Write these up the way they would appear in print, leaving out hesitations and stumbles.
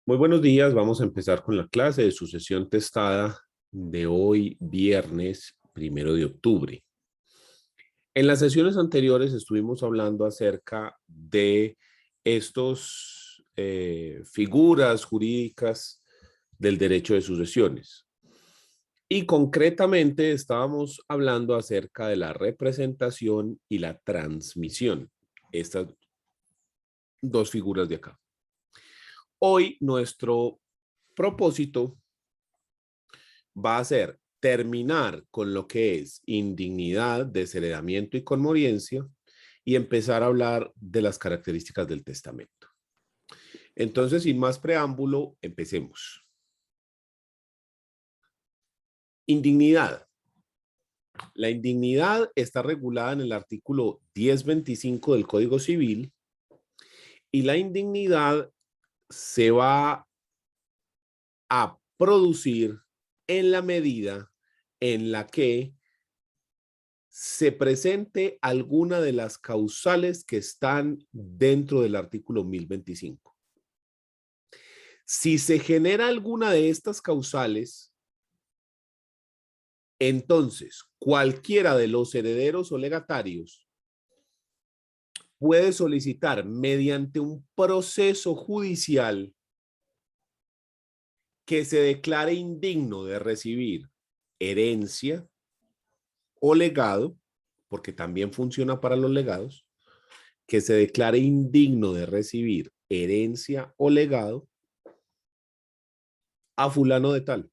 Muy buenos días, vamos a empezar con la clase de sucesión testada de hoy, viernes 1 de octubre. En las sesiones anteriores estuvimos hablando acerca de estos figuras jurídicas del derecho de sucesiones. Y concretamente estábamos hablando acerca de la representación y la transmisión. Estas dos figuras de acá. Hoy nuestro propósito va a ser terminar con lo que es indignidad, desheredamiento y conmoriencia y empezar a hablar de las características del testamento. Entonces, sin más preámbulo, empecemos. Indignidad. La indignidad está regulada en el artículo 1025 del Código Civil y la indignidad se va a producir en la medida en la que se presente alguna de las causales que están dentro del artículo 1025. Si se genera alguna de estas causales, entonces cualquiera de los herederos o legatarios puede solicitar mediante un proceso judicial que se declare indigno de recibir herencia o legado, porque también funciona para los legados, que se declare indigno de recibir herencia o legado a fulano de tal,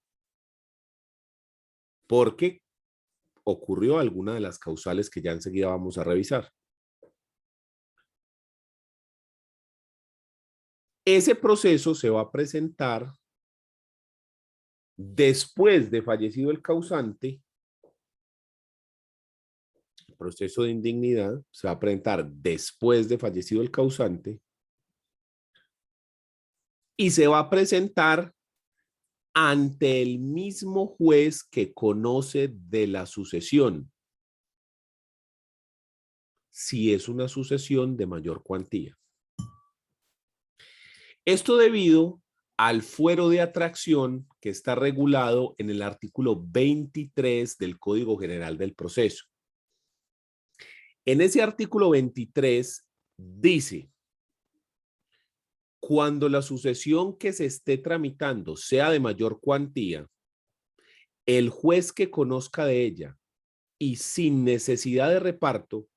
porque ocurrió alguna de las causales que ya enseguida vamos a revisar. Ese proceso se va a presentar después de fallecido el causante. El proceso de indignidad se va a presentar después de fallecido el causante y se va a presentar ante el mismo juez que conoce de la sucesión, si es una sucesión de mayor cuantía. Esto debido al fuero de atracción que está regulado en el artículo 23 del Código General del Proceso. En ese artículo 23 dice: cuando la sucesión que se esté tramitando sea de mayor cuantía, el juez que conozca de ella y sin necesidad de reparto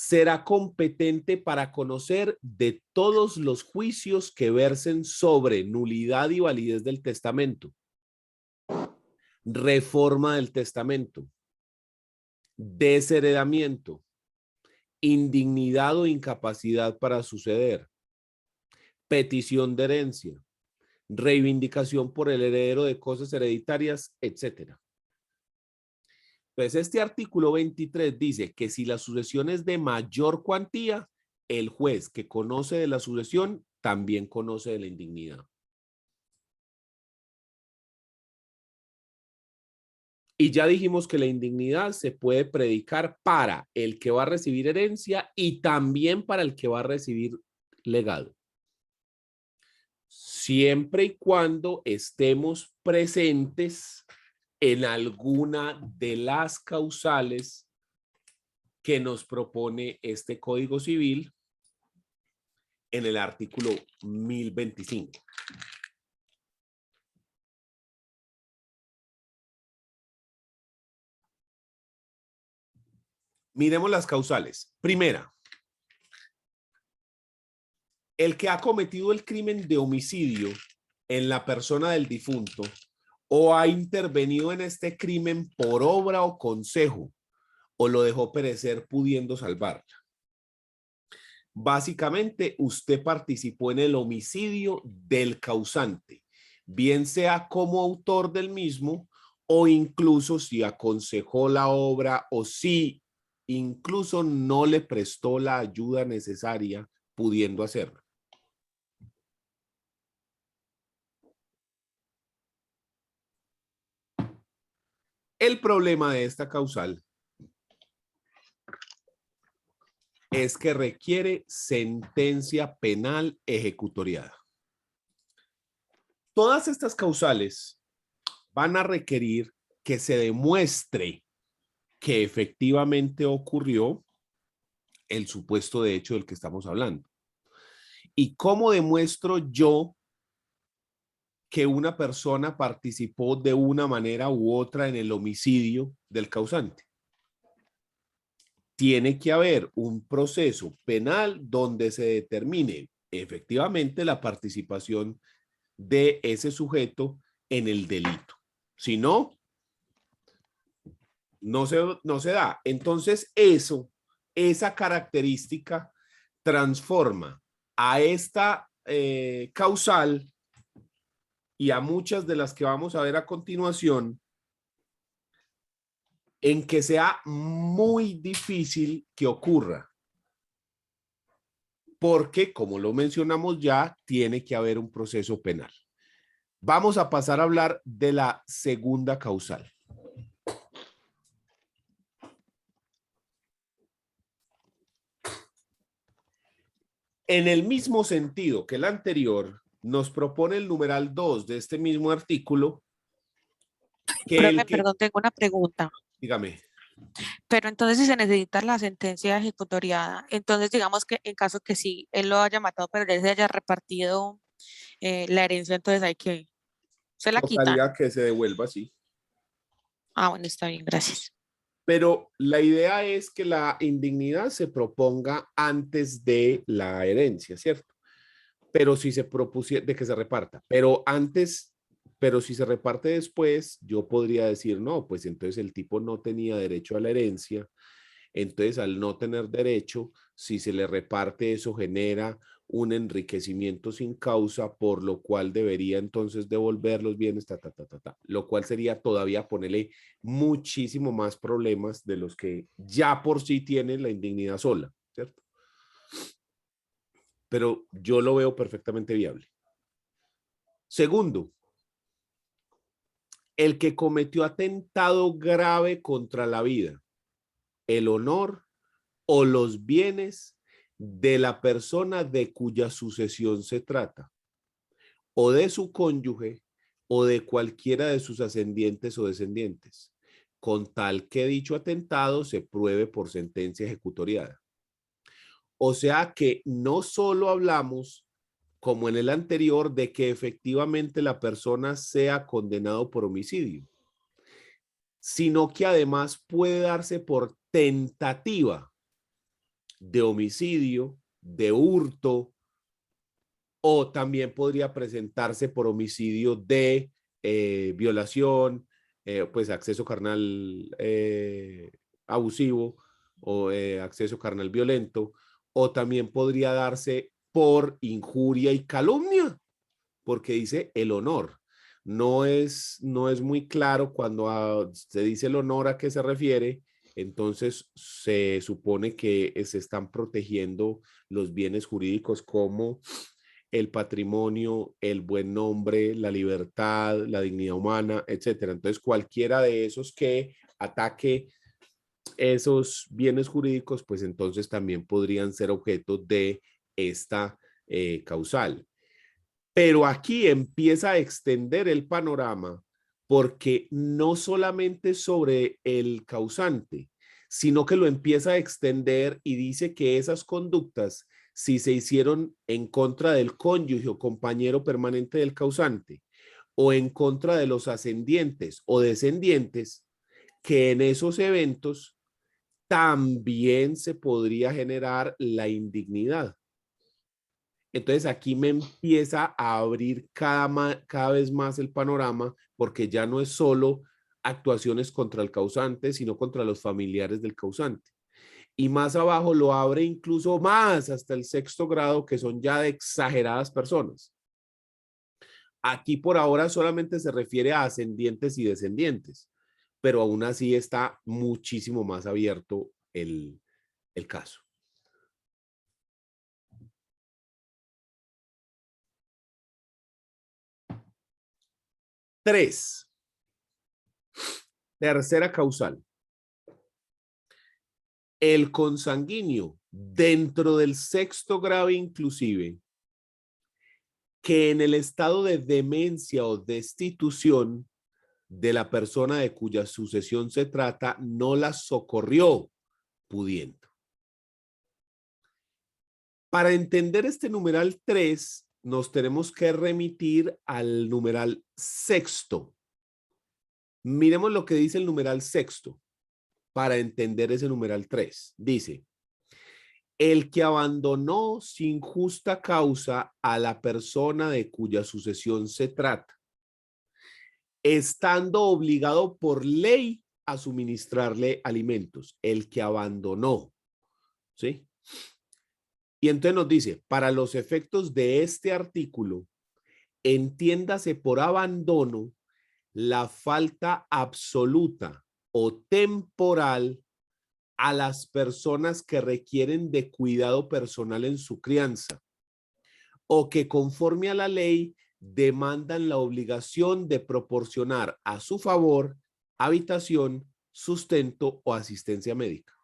será competente para conocer de todos los juicios que versen sobre nulidad y validez del testamento, reforma del testamento, desheredamiento, indignidad o incapacidad para suceder, petición de herencia, reivindicación por el heredero de cosas hereditarias, etc. Entonces, este artículo 23 dice que si la sucesión es de mayor cuantía, el juez que conoce de la sucesión también conoce de la indignidad. Y ya dijimos que la indignidad se puede predicar para el que va a recibir herencia y también para el que va a recibir legado, siempre y cuando estemos presentes en alguna de las causales que nos propone este Código Civil en el artículo 1025. Miremos las causales. Primera, el que ha cometido el crimen de homicidio en la persona del difunto o ha intervenido en este crimen por obra o consejo o lo dejó perecer pudiendo salvarla. Básicamente, usted participó en el homicidio del causante, bien sea como autor del mismo o incluso si aconsejó la obra o si incluso no le prestó la ayuda necesaria pudiendo hacerlo. El problema de esta causal es que requiere sentencia penal ejecutoriada. Todas estas causales van a requerir que se demuestre que efectivamente ocurrió el supuesto de hecho del que estamos hablando. ¿Y cómo demuestro yo que una persona participó de una manera u otra en el homicidio del causante? Tiene que haber un proceso penal donde se determine efectivamente la participación de ese sujeto en el delito. Si no, no se da. Entonces esa característica transforma a esta causal y a muchas de las que vamos a ver a continuación en que sea muy difícil que ocurra. Porque, como lo mencionamos ya, tiene que haber un proceso penal. Vamos a pasar a hablar de la segunda causal. En el mismo sentido que el anterior, nos propone el numeral 2 de este mismo artículo Profe, perdón, tengo una pregunta. Dígame. Pero entonces si se necesita la sentencia ejecutoriada, entonces digamos que en caso que sí, él lo haya matado, pero él se haya repartido la herencia, entonces hay que, se la quitan. Tocaría que se devuelva, sí. Ah, bueno, está bien, gracias. Pero la idea es que la indignidad se proponga antes de la herencia, ¿cierto? Pero si se propusiera de que se reparta, pero antes, pero si se reparte después, yo podría decir, no, pues entonces el tipo no tenía derecho a la herencia. Entonces, al no tener derecho, si se le reparte, eso genera un enriquecimiento sin causa, por lo cual debería entonces devolver los bienes, lo cual sería todavía ponerle muchísimo más problemas de los que ya por sí tiene la indignidad sola, ¿cierto? Pero yo lo veo perfectamente viable. Segundo, el que cometió atentado grave contra la vida, el honor o los bienes de la persona de cuya sucesión se trata, o de su cónyuge, o de cualquiera de sus ascendientes o descendientes, con tal que dicho atentado se pruebe por sentencia ejecutoriada. O sea que no solo hablamos, como en el anterior, de que efectivamente la persona sea condenado por homicidio, sino que además puede darse por tentativa de homicidio, de hurto, o también podría presentarse por homicidio de violación, pues acceso carnal abusivo o acceso carnal violento, o también podría darse por injuria y calumnia, porque dice el honor. No es muy claro cuando se dice el honor a qué se refiere, entonces se supone que se están protegiendo los bienes jurídicos como el patrimonio, el buen nombre, la libertad, la dignidad humana, etcétera. Entonces, cualquiera de esos que ataque esos bienes jurídicos, pues entonces también podrían ser objeto de esta causal. Pero aquí empieza a extender el panorama porque no solamente sobre el causante, sino que lo empieza a extender y dice que esas conductas, si se hicieron en contra del cónyuge o compañero permanente del causante o en contra de los ascendientes o descendientes, que en esos eventos también se podría generar la indignidad. Entonces aquí me empieza a abrir cada vez más el panorama porque ya no es solo actuaciones contra el causante, sino contra los familiares del causante. Y más abajo lo abre incluso más hasta el sexto grado, que son ya de exageradas personas. Aquí por ahora solamente se refiere a ascendientes y descendientes, pero aún así está muchísimo más abierto el caso. Tres. Tercera causal. El consanguíneo dentro del sexto grado inclusive que en el estado de demencia o destitución de la persona de cuya sucesión se trata no la socorrió pudiendo. Para entender este numeral 3, nos tenemos que remitir al numeral sexto. Miremos lo que dice el numeral sexto para entender ese numeral 3. Dice, el que abandonó sin justa causa a la persona de cuya sucesión se trata, estando obligado por ley a suministrarle alimentos. El que abandonó, ¿sí? Y entonces nos dice, para los efectos de este artículo, entiéndase por abandono la falta absoluta o temporal a las personas que requieren de cuidado personal en su crianza o que conforme a la ley demandan la obligación de proporcionar a su favor habitación, sustento o asistencia médica.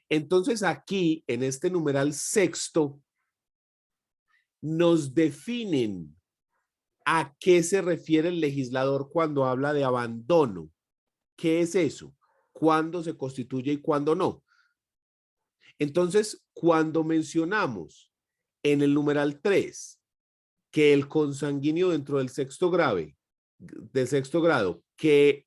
Entonces aquí, en este numeral sexto, nos definen a qué se refiere el legislador cuando habla de abandono. ¿Qué es eso? ¿Cuándo se constituye y cuándo no? Entonces, cuando mencionamos en el numeral 3 que el consanguíneo dentro del sexto grado, que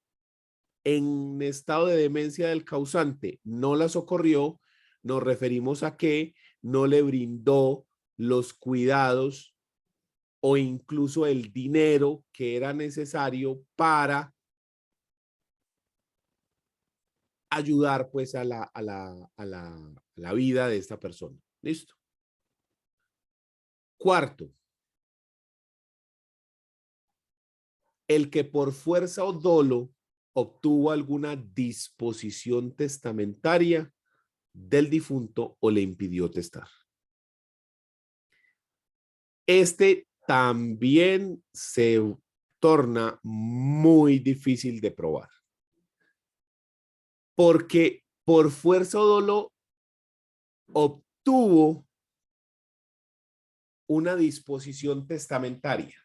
en estado de demencia del causante no la socorrió, nos referimos a que no le brindó los cuidados o incluso el dinero que era necesario para ayudar pues a la vida de esta persona. ¿Listo? Cuarto, el que por fuerza o dolo obtuvo alguna disposición testamentaria del difunto o le impidió testar. Este también se torna muy difícil de probar. Porque por fuerza o dolo obtuvo una disposición testamentaria.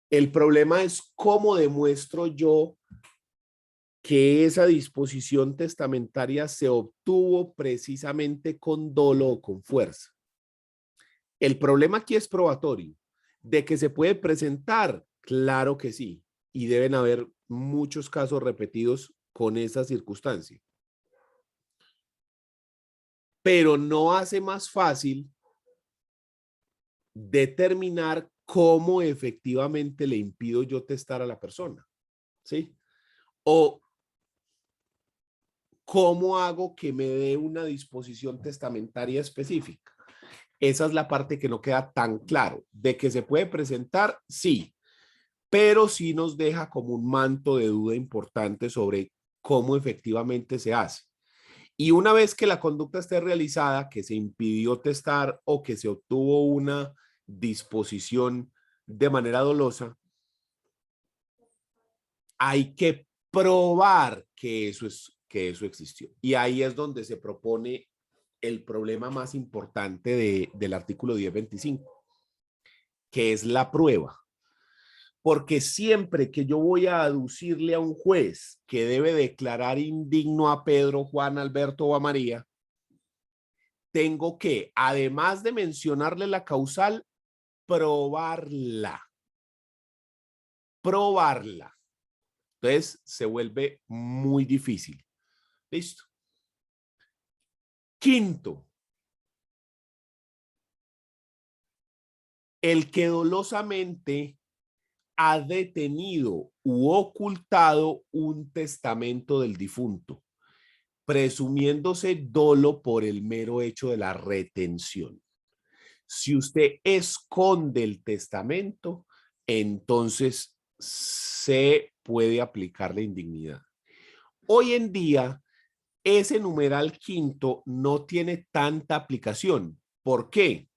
El problema es cómo demuestro yo que esa disposición testamentaria se obtuvo precisamente con dolo o con fuerza. El problema aquí es probatorio. ¿De que se puede presentar? Claro que sí. Y deben haber muchos casos repetidos con esa circunstancia. Pero no hace más fácil determinar cómo efectivamente le impido yo testar a la persona, ¿sí? O cómo hago que me dé una disposición testamentaria específica. Esa es la parte que no queda tan claro. De que se puede presentar, sí, pero sí nos deja como un manto de duda importante sobre cómo efectivamente se hace. Y una vez que la conducta esté realizada, que se impidió testar o que se obtuvo una disposición de manera dolosa, hay que probar que eso existió. Y ahí es donde se propone el problema más importante del artículo 1025, que es la prueba. Porque siempre que yo voy a aducirle a un juez que debe declarar indigno a Pedro, Juan, Alberto o a María, tengo que, además de mencionarle la causal, probarla. Probarla. Entonces se vuelve muy difícil. Listo. Quinto, el que dolosamente ha detenido u ocultado un testamento del difunto, presumiéndose dolo por el mero hecho de la retención. Si usted esconde el testamento, entonces se puede aplicar la indignidad. Hoy en día, ese numeral quinto no tiene tanta aplicación. ¿Por qué?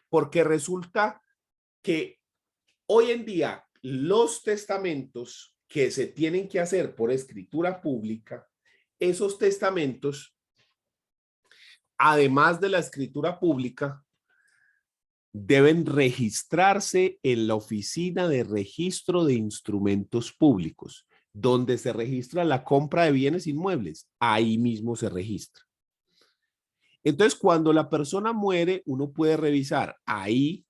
Porque resulta que hoy en día los testamentos que se tienen que hacer por escritura pública, esos testamentos además de la escritura pública, deben registrarse en la Oficina de Registro de Instrumentos Públicos, donde se registra la compra de bienes inmuebles. Ahí mismo se registra. Entonces, cuando la persona muere, uno puede revisar ahí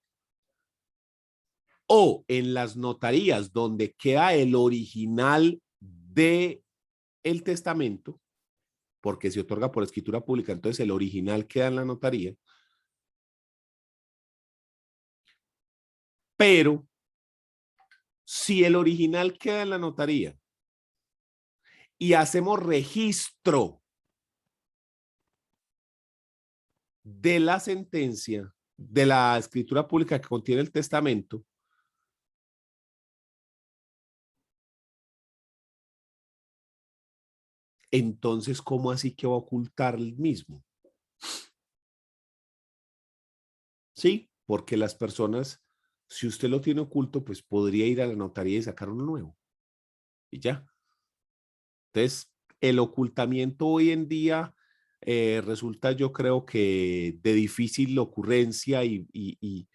o en las notarías donde queda el original de el testamento, porque se otorga por escritura pública, entonces el original queda en la notaría. Pero si el original queda en la notaría y hacemos registro de la sentencia, de la escritura pública que contiene el testamento, entonces, ¿cómo así que va a ocultar el mismo? Sí, porque las personas, si usted lo tiene oculto, pues podría ir a la notaría y sacar uno nuevo. Y ya. Entonces, el ocultamiento hoy en día resulta, yo creo que de difícil ocurrencia y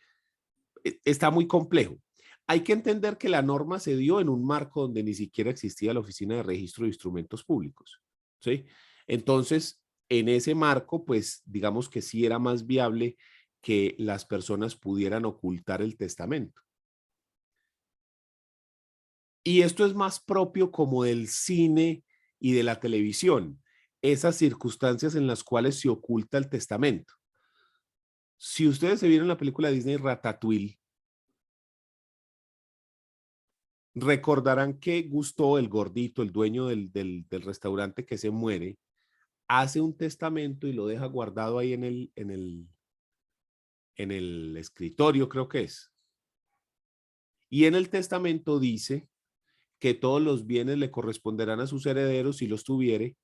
está muy complejo. Hay que entender que la norma se dio en un marco donde ni siquiera existía la Oficina de Registro de Instrumentos Públicos, ¿sí? Entonces, en ese marco, pues digamos que sí era más viable que las personas pudieran ocultar el testamento. Y esto es más propio como del cine y de la televisión, esas circunstancias en las cuales se oculta el testamento. Si ustedes se vieron la película de Disney Ratatouille, recordarán que Gusteau, el gordito, el dueño del restaurante que se muere, hace un testamento y lo deja guardado ahí en el escritorio, creo que es. Y en el testamento dice que todos los bienes le corresponderán a sus herederos si los tuviere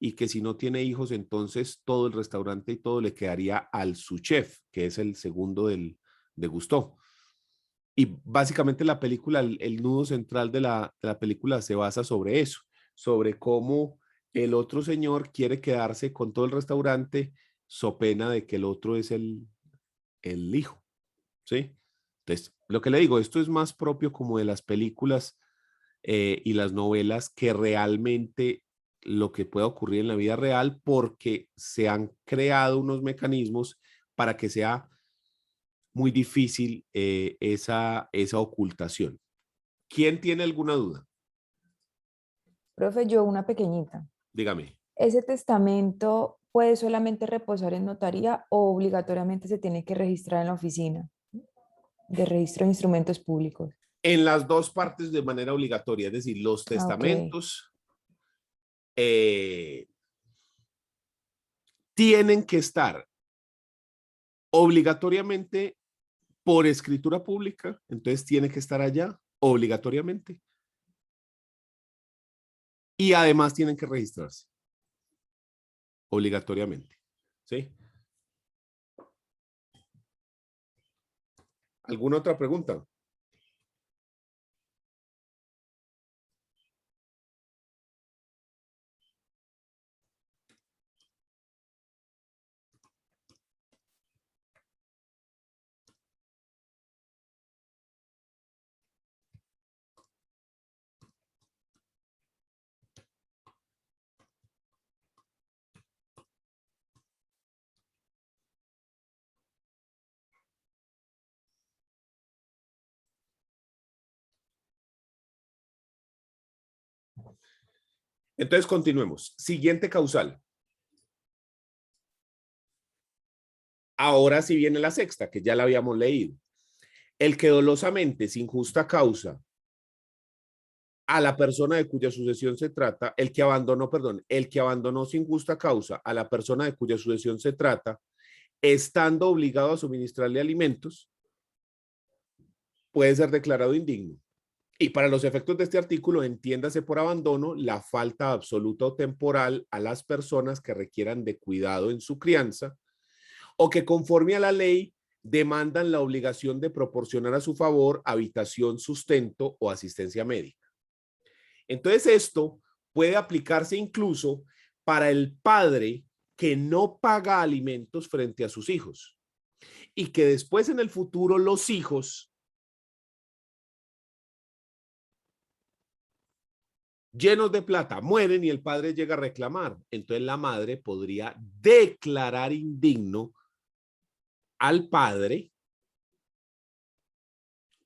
y que si no tiene hijos, entonces todo el restaurante y todo le quedaría al su chef, que es el segundo de Gusteau. Y básicamente la película, el nudo central de la película se basa sobre eso, sobre cómo el otro señor quiere quedarse con todo el restaurante, so pena de que el otro es el hijo, ¿sí? Entonces, lo que le digo, esto es más propio como de las películas y las novelas que realmente lo que puede ocurrir en la vida real, porque se han creado unos mecanismos para que sea muy difícil esa ocultación. ¿Quién tiene alguna duda? Profe, yo una pequeñita. Dígame. ¿Ese testamento puede solamente reposar en notaría o obligatoriamente se tiene que registrar en la oficina de registro de instrumentos públicos? En las dos partes de manera obligatoria, es decir, los Ah, ok. testamentos tienen que estar obligatoriamente por escritura pública, entonces tiene que estar allá obligatoriamente. Y además tienen que registrarse obligatoriamente. ¿Sí? ¿Alguna otra pregunta? Entonces continuemos. Siguiente causal. Ahora sí viene la sexta, que ya la habíamos leído. El que dolosamente, sin justa causa, a la persona de cuya sucesión se trata, el que abandonó sin justa causa a la persona de cuya sucesión se trata, estando obligado a suministrarle alimentos, puede ser declarado indigno. Y para los efectos de este artículo, entiéndase por abandono la falta absoluta o temporal a las personas que requieran de cuidado en su crianza o que conforme a la ley demandan la obligación de proporcionar a su favor habitación, sustento o asistencia médica. Entonces esto puede aplicarse incluso para el padre que no paga alimentos frente a sus hijos y que después en el futuro los hijos, llenos de plata, mueren y el padre llega a reclamar. Entonces la madre podría declarar indigno al padre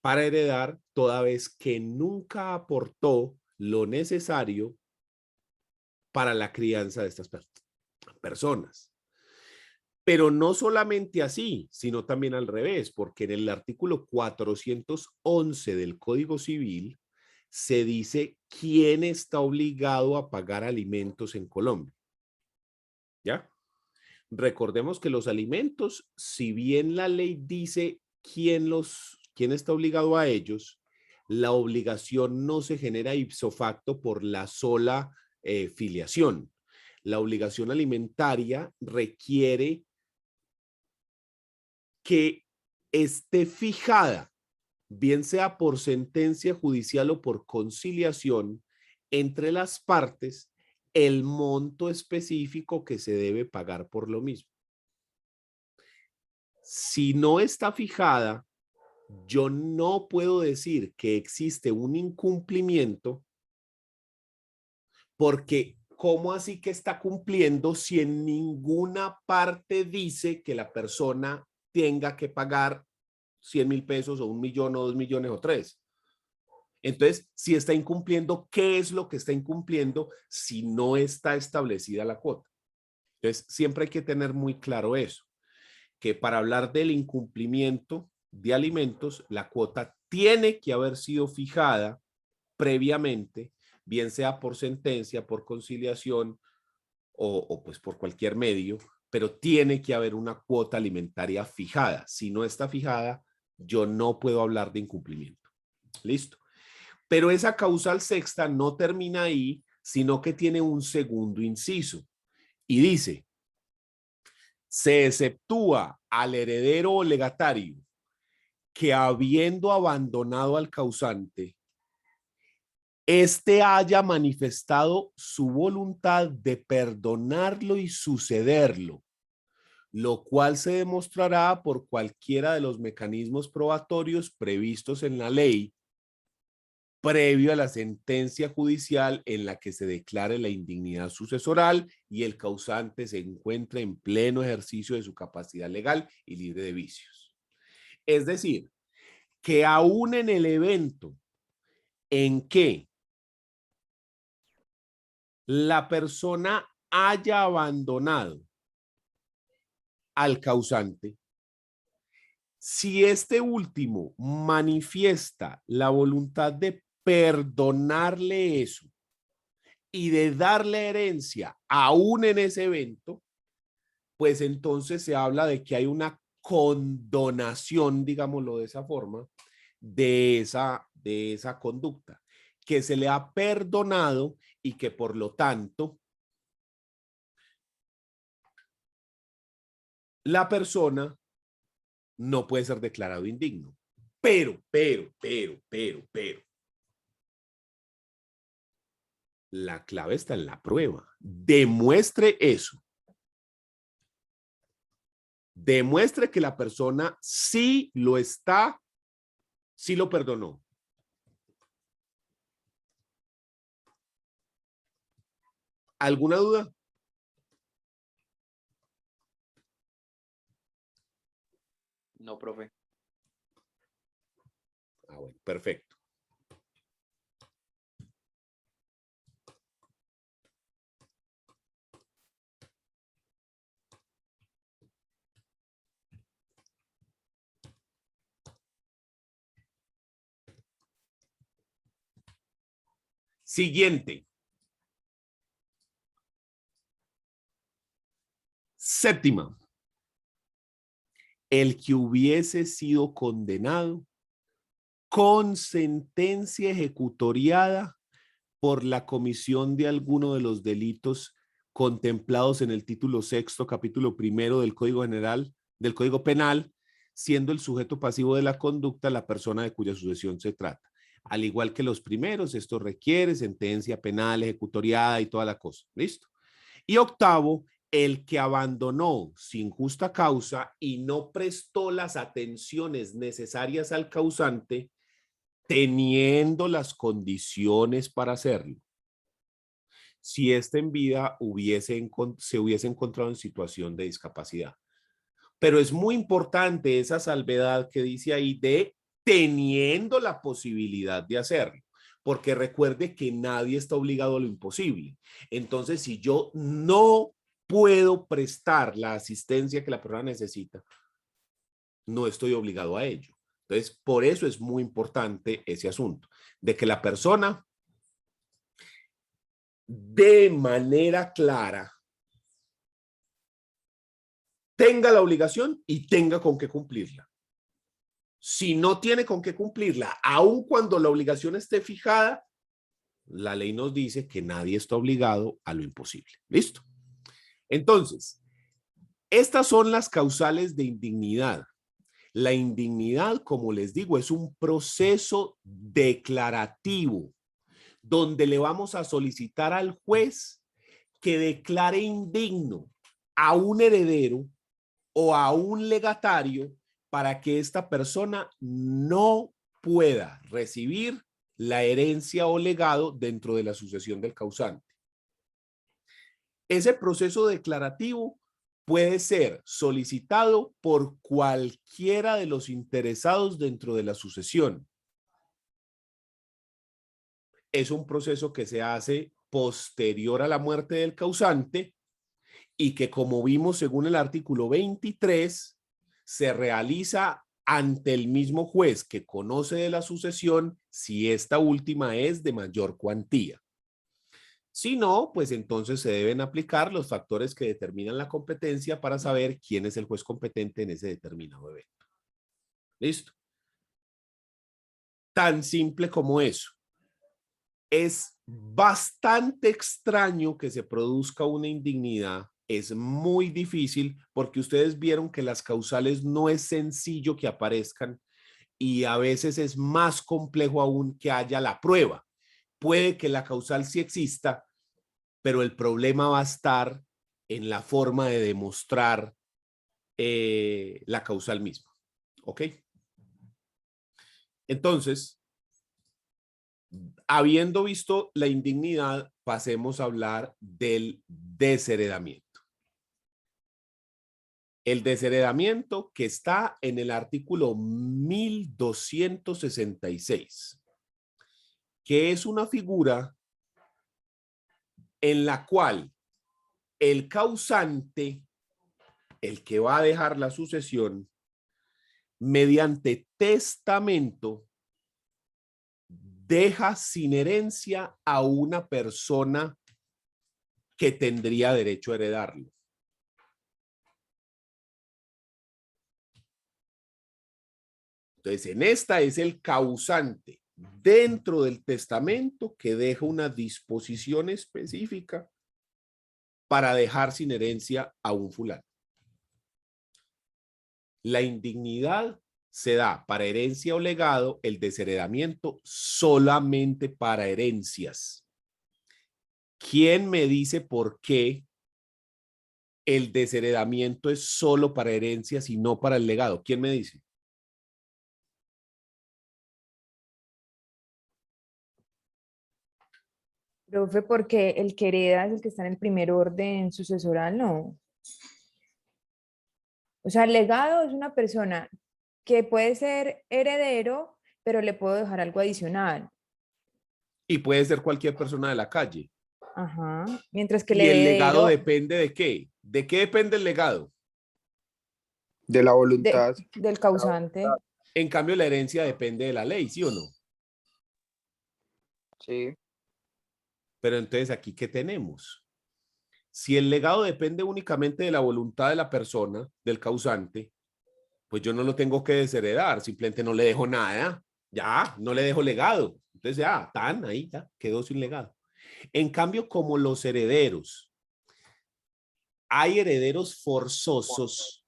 para heredar, toda vez que nunca aportó lo necesario para la crianza de estas personas. Pero no solamente así, sino también al revés, porque en el artículo 411 del Código Civil se dice quién está obligado a pagar alimentos en Colombia. ¿Ya? Recordemos que los alimentos, si bien la ley dice quién está obligado a ellos, la obligación no se genera ipso facto por la sola filiación. La obligación alimentaria requiere que esté fijada, bien sea por sentencia judicial o por conciliación, entre las partes, el monto específico que se debe pagar por lo mismo. Si no está fijada, yo no puedo decir que existe un incumplimiento, porque ¿cómo así que está cumpliendo si en ninguna parte dice que la persona tenga que pagar 100,000 pesos o 1,000,000 o 2,000,000 o 3? Entonces, si está incumpliendo, ¿qué es lo que está incumpliendo si no está establecida la cuota? Entonces, siempre hay que tener muy claro eso, que para hablar del incumplimiento de alimentos, la cuota tiene que haber sido fijada previamente, bien sea por sentencia, por conciliación o pues por cualquier medio, pero tiene que haber una cuota alimentaria fijada. Si no está fijada, yo no puedo hablar de incumplimiento. ¿Listo? Pero esa causal sexta no termina ahí, sino que tiene un segundo inciso y dice: se exceptúa al heredero o legatario que, habiendo abandonado al causante, éste haya manifestado su voluntad de perdonarlo y sucederlo, lo cual se demostrará por cualquiera de los mecanismos probatorios previstos en la ley, previo a la sentencia judicial en la que se declare la indignidad sucesoral y el causante se encuentre en pleno ejercicio de su capacidad legal y libre de vicios. Es decir, que aún en el evento en que la persona haya abandonado al causante, si este último manifiesta la voluntad de perdonarle eso y de darle herencia aún en ese evento, pues entonces se habla de que hay una condonación, digámoslo de esa forma, de esa conducta, que se le ha perdonado y que por lo tanto la persona no puede ser declarado indigno. Pero, la clave está en la prueba. Demuestre eso. Demuestre que la persona sí lo está, sí lo perdonó. ¿Alguna duda? No, profe. Ah, bueno, perfecto. Siguiente. Séptima. El que hubiese sido condenado con sentencia ejecutoriada por la comisión de alguno de los delitos contemplados en el título sexto, capítulo primero del Código General, del Código Penal, siendo el sujeto pasivo de la conducta la persona de cuya sucesión se trata. Al igual que los primeros, esto requiere sentencia penal ejecutoriada y toda la cosa. ¿Listo? Y octavo, el que abandonó sin justa causa y no prestó las atenciones necesarias al causante, teniendo las condiciones para hacerlo. Si éste en vida se hubiese encontrado en situación de discapacidad. Pero es muy importante esa salvedad que dice ahí de teniendo la posibilidad de hacerlo. Porque recuerde que nadie está obligado a lo imposible. Entonces, si yo no puedo prestar la asistencia que la persona necesita, no estoy obligado a ello. Entonces, por eso es muy importante ese asunto, de que la persona de manera clara tenga la obligación y tenga con qué cumplirla. Si no tiene con qué cumplirla, aun cuando la obligación esté fijada, la ley nos dice que nadie está obligado a lo imposible. ¿Listo? Entonces, estas son las causales de indignidad. La indignidad, como les digo, es un proceso declarativo donde le vamos a solicitar al juez que declare indigno a un heredero o a un legatario para que esta persona no pueda recibir la herencia o legado dentro de la sucesión del causante. Ese proceso declarativo puede ser solicitado por cualquiera de los interesados dentro de la sucesión. Es un proceso que se hace posterior a la muerte del causante y que, como vimos según el artículo 23, se realiza ante el mismo juez que conoce de la sucesión si esta última es de mayor cuantía. Si no, pues entonces se deben aplicar los factores que determinan la competencia para saber quién es el juez competente en ese determinado evento. ¿Listo? Tan simple como eso. Es bastante extraño que se produzca una indignidad. Es muy difícil porque ustedes vieron que las causales no es sencillo que aparezcan y a veces es más complejo aún que haya la prueba. Puede que la causal sí exista, pero el problema va a estar en la forma de demostrar la causal misma. ¿Ok? Entonces, habiendo visto la indignidad, pasemos a hablar del desheredamiento. El desheredamiento que está en el artículo 1266, que es una figura en la cual el causante, el que va a dejar la sucesión, mediante testamento, deja sin herencia a una persona que tendría derecho a heredarlo. Entonces, en esta es el causante dentro del testamento que deja una disposición específica para dejar sin herencia a un fulano. La indignidad se da para herencia o legado, el desheredamiento solamente para herencias. ¿Quién me dice por qué el desheredamiento es solo para herencias y no para el legado? ¿Quién me dice? Profe, porque el que hereda es el que está en el primer orden sucesoral, no. O sea, el legado es una persona que puede ser heredero, pero le puedo dejar algo adicional. Y puede ser cualquier persona de la calle. Ajá. Mientras que el ¿Y el legado heredero depende de qué? ¿De qué depende el legado? De la voluntad. del causante. En cambio, la herencia depende de la ley, ¿sí o no? Sí. Pero entonces, ¿aquí qué tenemos? Si el legado depende únicamente de la voluntad de la persona, del causante, pues yo no lo tengo que desheredar, simplemente no le dejo nada, ya, no le dejo legado. Entonces ya, tan ahí, ya, quedó sin legado. En cambio, como los herederos, hay herederos forzosos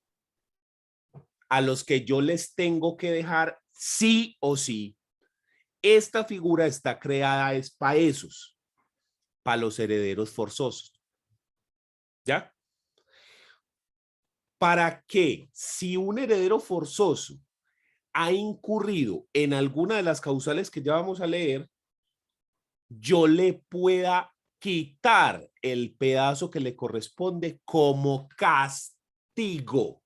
a los que yo les tengo que dejar sí o sí. Esta figura está creada es para esos, para los herederos forzosos. ¿Ya? para que si un heredero forzoso ha incurrido en alguna de las causales que ya vamos a leer, yo le pueda quitar el pedazo que le corresponde como castigo.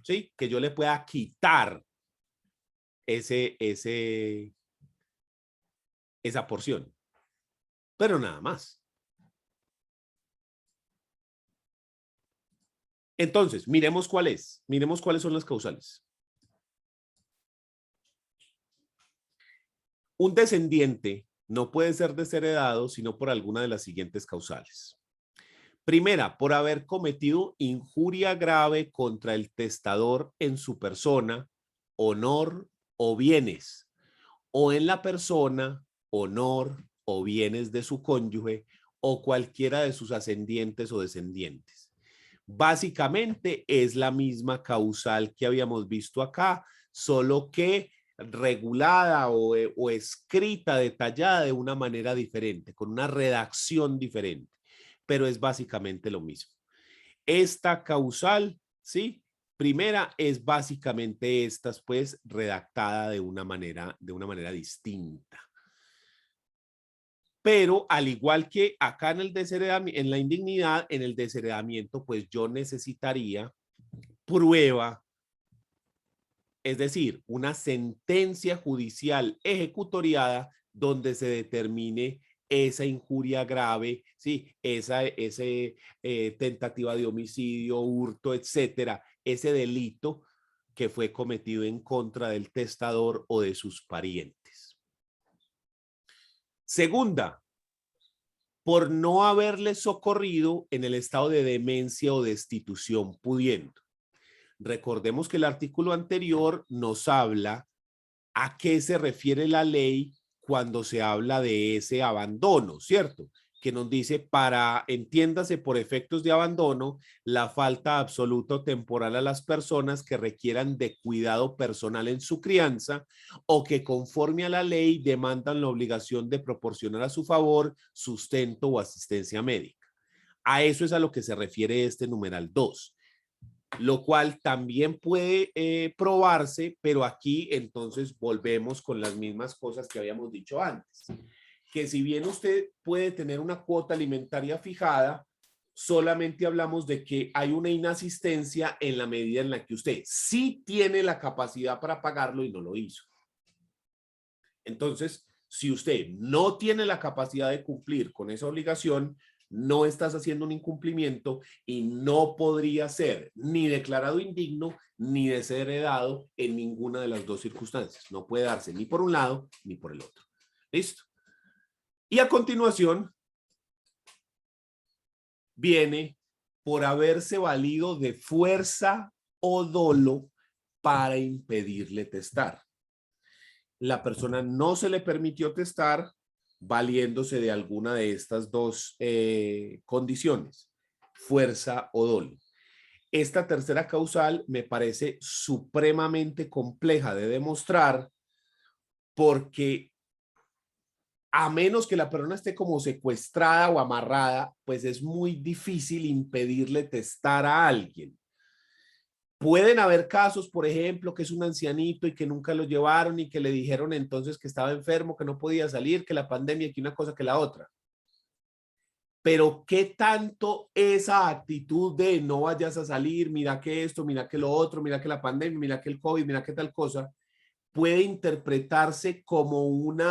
¿Sí? Que yo le pueda quitar esa porción. Pero nada más. Entonces, miremos cuál es. Miremos cuáles son las causales. Un descendiente no puede ser desheredado sino por alguna de las siguientes causales. Primera, por haber cometido injuria grave contra el testador en su persona, honor o bienes, o en la persona, honor o bienes de su cónyuge o cualquiera de sus ascendientes o descendientes. Básicamente es la misma causal que habíamos visto acá, solo que regulada o escrita, detallada de una manera diferente, con una redacción diferente, pero es básicamente lo mismo. Esta causal, ¿sí? Primera es básicamente estas, pues, redactada de una manera distinta. Pero al igual que acá en el desheredamiento, en la indignidad, en el desheredamiento, pues yo necesitaría prueba, es decir, una sentencia judicial ejecutoriada donde se determine esa injuria grave, ¿sí? Ese tentativa de homicidio, hurto, etcétera, ese delito que fue cometido en contra del testador o de sus parientes. Segunda, por no haberle socorrido en el estado de demencia o destitución pudiendo. Recordemos que el artículo anterior nos habla a qué se refiere la ley cuando se habla de ese abandono, ¿cierto? Que nos dice, entiéndase por efectos de abandono, la falta absoluta o temporal a las personas que requieran de cuidado personal en su crianza o que conforme a la ley demandan la obligación de proporcionar a su favor sustento o asistencia médica. A eso es a lo que se refiere este numeral 2. Lo cual también puede probarse, pero aquí entonces volvemos con las mismas cosas que habíamos dicho antes. Que si bien usted puede tener una cuota alimentaria fijada, solamente hablamos de que hay una inasistencia en la medida en la que usted sí tiene la capacidad para pagarlo y no lo hizo. Entonces, si usted no tiene la capacidad de cumplir con esa obligación, no estás haciendo un incumplimiento y no podría ser ni declarado indigno ni desheredado en ninguna de las dos circunstancias. No puede darse ni por un lado ni por el otro. ¿Listo? Y a continuación viene por haberse valido de fuerza o dolo para impedirle testar. La persona no se le permitió testar valiéndose de alguna de estas dos condiciones, fuerza o dolo. Esta tercera causal me parece supremamente compleja de demostrar porque a menos que la persona esté como secuestrada o amarrada, pues es muy difícil impedirle testar a alguien. Pueden haber casos, por ejemplo, que es un ancianito y que nunca lo llevaron y que le dijeron entonces que estaba enfermo, que no podía salir, que la pandemia, que una cosa que la otra. Pero ¿qué tanto esa actitud de no vayas a salir, mira que esto, mira que lo otro, mira que la pandemia, mira que el COVID, mira que tal cosa, puede interpretarse como un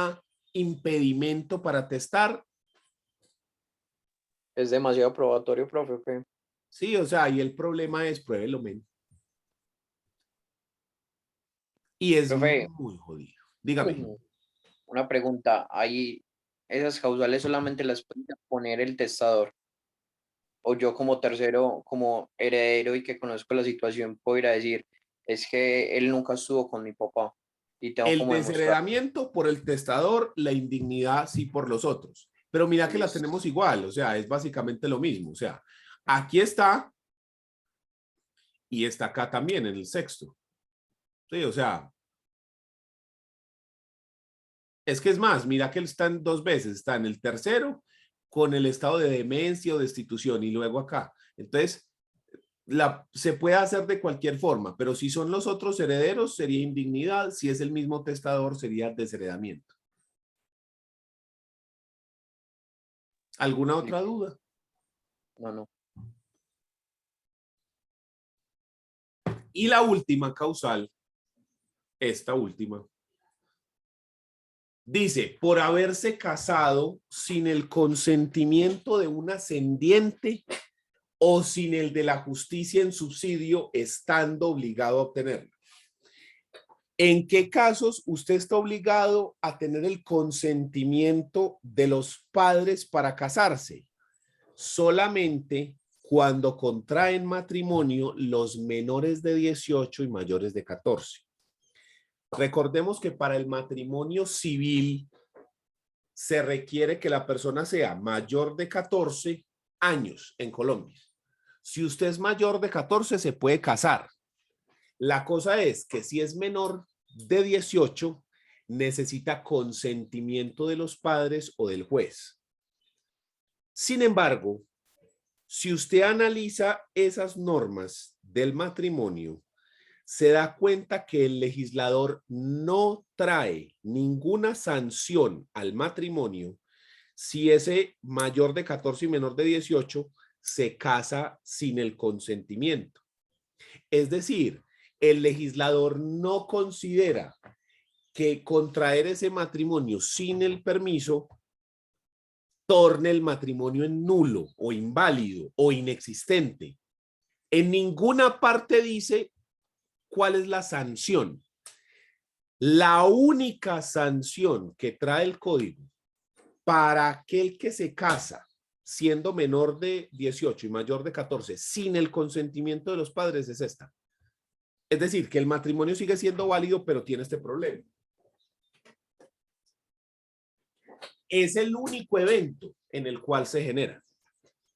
impedimento para testar? Es demasiado probatorio, profe. ¿Qué? Sí, o sea, y el problema es pruébelo menos. Y es Profe, muy jodido. Dígame. una pregunta. Ahí, esas causales solamente las puede poner el testador. O yo como tercero, como heredero y que conozco la situación, puedo ir a decir, es que él nunca estuvo con mi papá y tengo El como demostrar. desheredamiento por el testador, la indignidad sí por los otros. Pero mira que la Listo. tenemos igual, o sea, es básicamente lo mismo. O sea, aquí está y está acá también en el sexto. Sí, o sea, Es que es más, mira que están dos veces, está en el tercero con el estado de demencia o destitución y luego acá. Entonces, se puede hacer de cualquier forma, pero si son los otros herederos sería indignidad, si es el mismo testador sería desheredamiento. ¿Alguna otra duda? No. Y la última causal, esta última, dice, por haberse casado sin el consentimiento de un ascendiente o sin el de la justicia en subsidio, estando obligado a obtenerlo. ¿En qué casos usted está obligado a tener el consentimiento de los padres para casarse? Solamente cuando contraen matrimonio los menores de 18 y mayores de 14. Recordemos que para el matrimonio civil se requiere que la persona sea mayor de 14 años en Colombia. Si usted es mayor de 14, se puede casar. La cosa es que si es menor de 18, necesita consentimiento de los padres o del juez. Sin embargo, si usted analiza esas normas del matrimonio, se da cuenta que el legislador no trae ninguna sanción al matrimonio si ese mayor de 14 y menor de 18 se casa sin el consentimiento. Es decir, el legislador no considera que contraer ese matrimonio sin el permiso torne el matrimonio en nulo o inválido o inexistente. En ninguna parte dice cuál es la sanción. La única sanción que trae el código para aquel que se casa siendo menor de 18 y mayor de 14 sin el consentimiento de los padres es esta. Es decir, que el matrimonio sigue siendo válido, pero tiene este problema. Es el único evento en el cual se genera,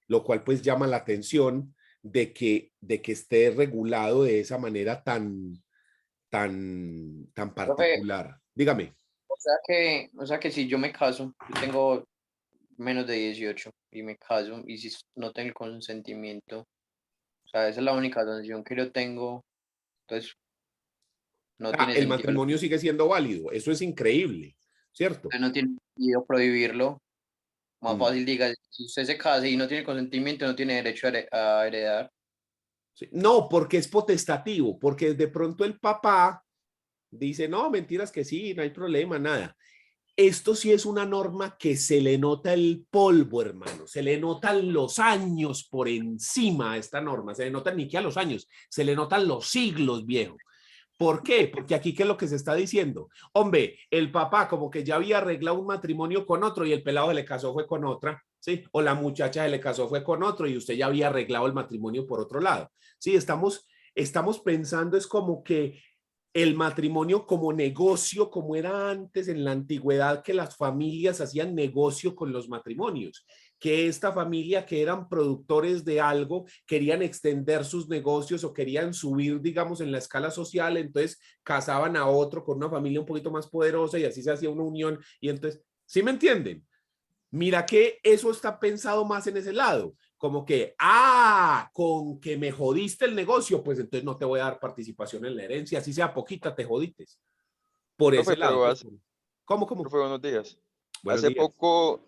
lo cual pues llama la atención de que esté regulado de esa manera tan particular. Dígame. O sea que si yo me caso, yo tengo menos de 18 y me caso y si no tengo el consentimiento, o sea, esa es la única sanción que yo tengo, entonces no tiene El sentido. matrimonio sigue siendo válido, eso es increíble, ¿cierto? No tiene sentido prohibirlo. Más Mm. fácil diga, si usted se casa y no tiene consentimiento, no tiene derecho a heredar. Sí. No, porque es potestativo, porque de pronto el papá dice, no, mentiras que sí, no hay problema, nada. Esto sí es una norma que se le nota el polvo, hermano, se le notan los años por encima a esta norma, se le notan ni que a los años, se le notan los siglos, viejo. ¿Por qué? Porque aquí, ¿qué es lo que se está diciendo? Hombre, el papá como que ya había arreglado un matrimonio con otro y el pelado se le casó fue con otra, ¿sí? O la muchacha se le casó fue con otro y usted ya había arreglado el matrimonio por otro lado. Sí, estamos pensando es como que el matrimonio como negocio, como era antes en la antigüedad, que las familias hacían negocio con los matrimonios, que esta familia que eran productores de algo querían extender sus negocios o querían subir, digamos, en la escala social, entonces casaban a otro con una familia un poquito más poderosa y así se hacía una unión y entonces, ¿sí me entienden? Mira que eso está pensado más en ese lado, como que, con que me jodiste el negocio, pues entonces no te voy a dar participación en la herencia, así sea poquita, te jodites. Por Profe, ese lado. pero ¿Cómo? profe, buenos días. Buenos Hace días. poco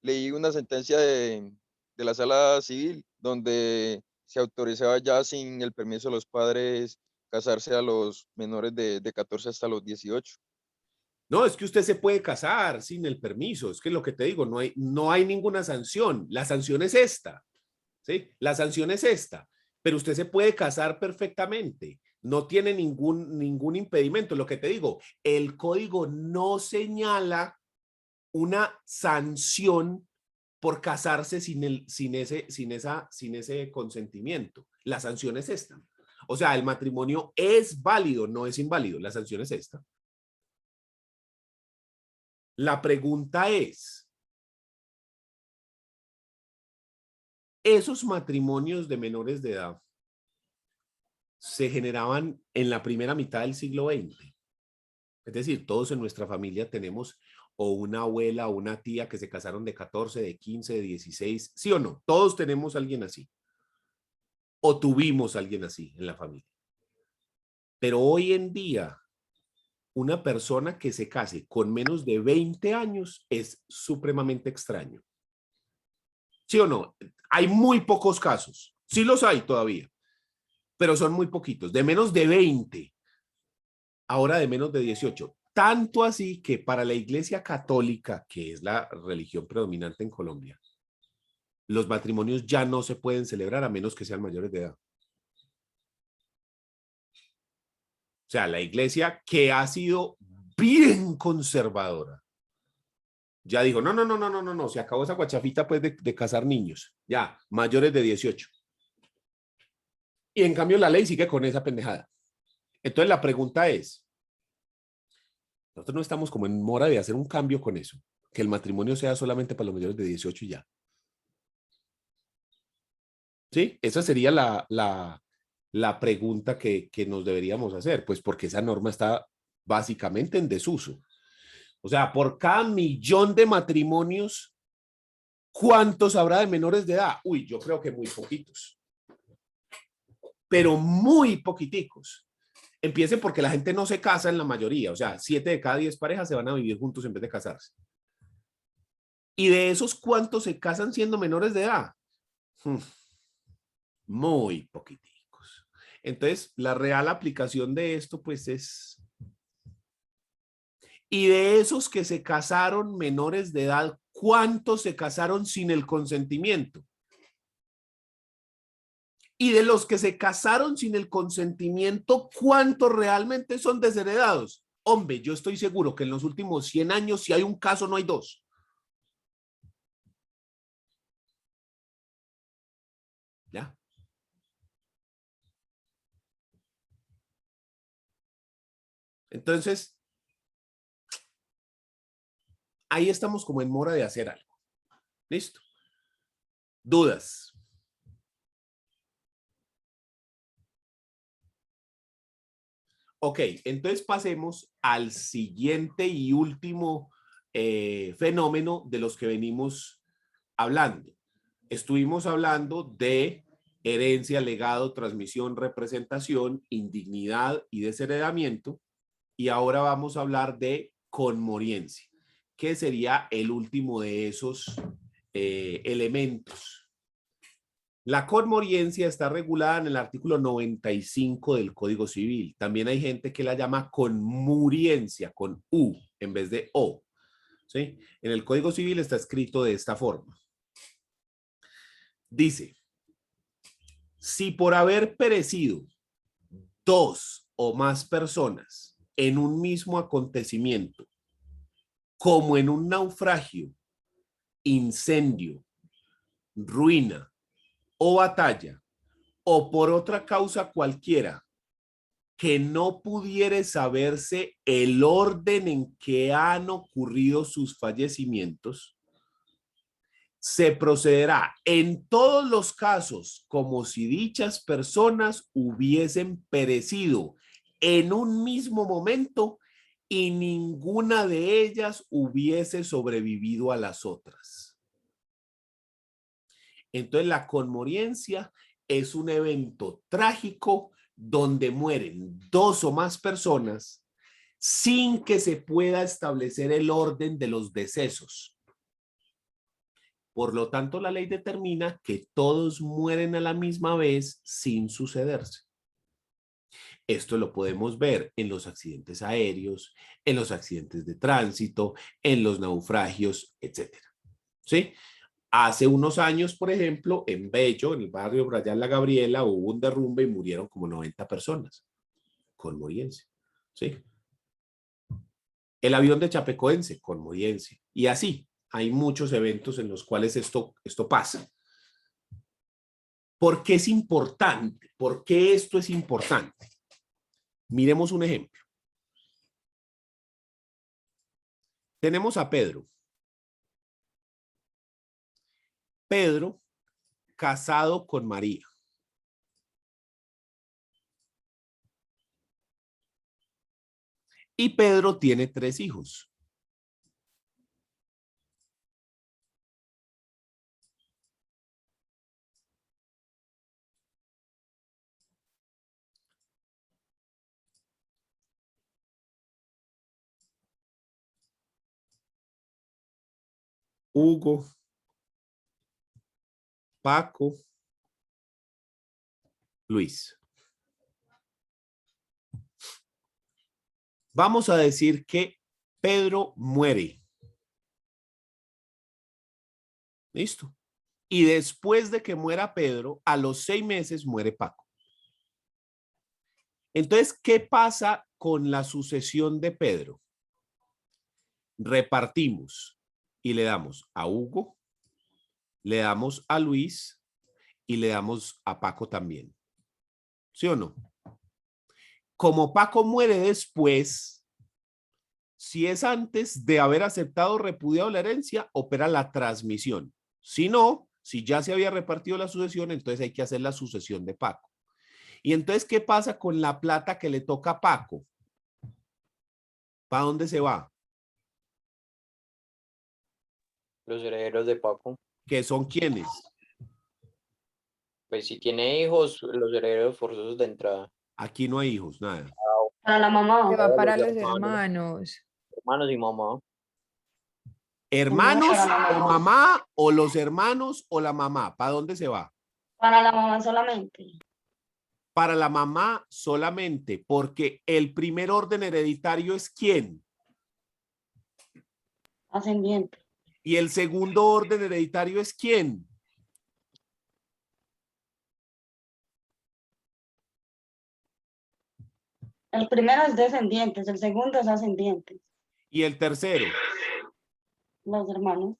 leí una sentencia de la sala civil donde se autorizaba ya sin el permiso de los padres casarse a los menores de 14 hasta los 18. No, es que usted se puede casar sin el permiso, es que lo que te digo, no hay ninguna sanción, la sanción es esta, ¿sí? La sanción es esta, pero usted se puede casar perfectamente, no tiene ningún impedimento, lo que te digo, el código no señala una sanción por casarse sin ese consentimiento, la sanción es esta, o sea, el matrimonio es válido, no es inválido, la sanción es esta. La pregunta es, ¿esos matrimonios de menores de edad se generaban en la primera mitad del siglo XX? Es decir, todos en nuestra familia tenemos o una abuela o una tía que se casaron de 14, de 15, de 16, ¿sí o no? Todos tenemos a alguien así. O tuvimos a alguien así en la familia. Pero hoy en día, una persona que se case con menos de 20 años es supremamente extraño. ¿Sí o no? Hay muy pocos casos. Sí los hay todavía, pero son muy poquitos. De menos de 20, ahora de menos de 18. Tanto así que para la Iglesia Católica, que es la religión predominante en Colombia, los matrimonios ya no se pueden celebrar a menos que sean mayores de edad. O sea, la Iglesia, que ha sido bien conservadora, ya dijo, no, se acabó esa guachafita pues de casar niños, ya, mayores de 18. Y en cambio la ley sigue con esa pendejada. Entonces la pregunta es, nosotros no estamos como en mora de hacer un cambio con eso, que el matrimonio sea solamente para los mayores de 18 y ya. ¿Sí? Esa sería la pregunta que nos deberíamos hacer, pues porque esa norma está básicamente en desuso. O sea, por cada 1.000.000 de matrimonios, ¿cuántos habrá de menores de edad? Uy, yo creo que muy poquitos. Pero muy poquiticos. Empiecen porque la gente no se casa en la mayoría. O sea, 7 de cada 10 parejas se van a vivir juntos en vez de casarse. Y de esos, ¿cuántos se casan siendo menores de edad? Muy poquiticos. Entonces, la real aplicación de esto, pues es... Y de esos que se casaron menores de edad, ¿cuántos se casaron sin el consentimiento? Y de los que se casaron sin el consentimiento, ¿cuántos realmente son desheredados? Hombre, yo estoy seguro que en los últimos 100 años, si hay un caso, no hay dos. ¿Ya? Entonces, ahí estamos como en mora de hacer algo. ¿Listo? ¿Dudas? Ok, entonces pasemos al siguiente y último fenómeno de los que venimos hablando. Estuvimos hablando de herencia, legado, transmisión, representación, indignidad y desheredamiento. Y ahora vamos a hablar de conmoriencia, que sería el último de esos elementos. La conmoriencia está regulada en el artículo 95 del Código Civil. También hay gente que la llama conmuriencia, con U en vez de O. ¿Sí? En el Código Civil está escrito de esta forma. Dice, si por haber perecido 2 o más personas en un mismo acontecimiento, como en un naufragio, incendio, ruina o batalla, o por otra causa cualquiera, que no pudiere saberse el orden en que han ocurrido sus fallecimientos, se procederá en todos los casos como si dichas personas hubiesen perecido en un mismo momento y ninguna de ellas hubiese sobrevivido a las otras. Entonces, la conmoriencia es un evento trágico donde mueren 2 o más personas sin que se pueda establecer el orden de los decesos. Por lo tanto, la ley determina que todos mueren a la misma vez sin sucederse. Esto lo podemos ver en los accidentes aéreos, en los accidentes de tránsito, en los naufragios, etcétera. ¿Sí? Hace unos años, por ejemplo, en Bello, en el barrio Brayán La Gabriela, hubo un derrumbe y murieron como 90 personas. Conmoriencia. ¿Sí? El avión de Chapecoense, conmoriencia. Y así, hay muchos eventos en los cuales esto pasa. ¿Por qué es importante? ¿Por qué esto es importante? Miremos un ejemplo. Tenemos a Pedro. Pedro, casado con María. Y Pedro tiene 3 hijos. Hugo, Paco, Luis. Vamos a decir que Pedro muere. Listo. Y después de que muera Pedro, a los 6 meses muere Paco. Entonces, ¿qué pasa con la sucesión de Pedro? Repartimos y le damos a Hugo, le damos a Luis y le damos a Paco también. ¿Sí o no? Como Paco muere después, si es antes de haber aceptado o repudiado la herencia, opera la transmisión. Si no, si ya se había repartido la sucesión, entonces hay que hacer la sucesión de Paco. Y entonces, ¿qué pasa con la plata que le toca a Paco? ¿Para dónde se va? Los herederos de Paco. ¿Qué son quiénes? Pues si tiene hijos, los herederos forzosos de entrada. Aquí no hay hijos, nada. Para la mamá. Se va Todos para los los hermanos. hermanos. Hermanos y mamá. ¿Hermanos Para la o mamá o los hermanos o la mamá? ¿Para dónde se va? Para la mamá solamente. Para la mamá solamente, porque el primer orden hereditario es ¿quién? Ascendiente. Y el segundo orden hereditario es ¿quién? El primero es descendientes, el segundo es ascendiente. Y el tercero. Los hermanos.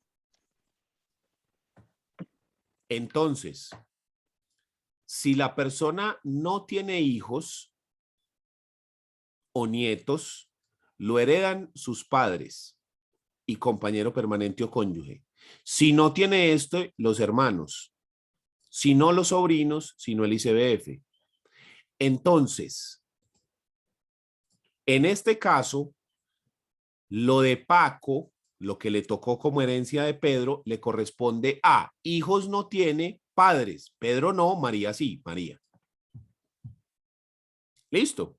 Entonces, si la persona no tiene hijos o nietos, lo heredan sus padres y compañero permanente o cónyuge. Si no tiene esto, los hermanos. Si no, los sobrinos, si no el ICBF. Entonces, en este caso, lo de Paco, lo que le tocó como herencia de Pedro, le corresponde a hijos no tiene, padres. Pedro no, María sí, María. ¿Listo?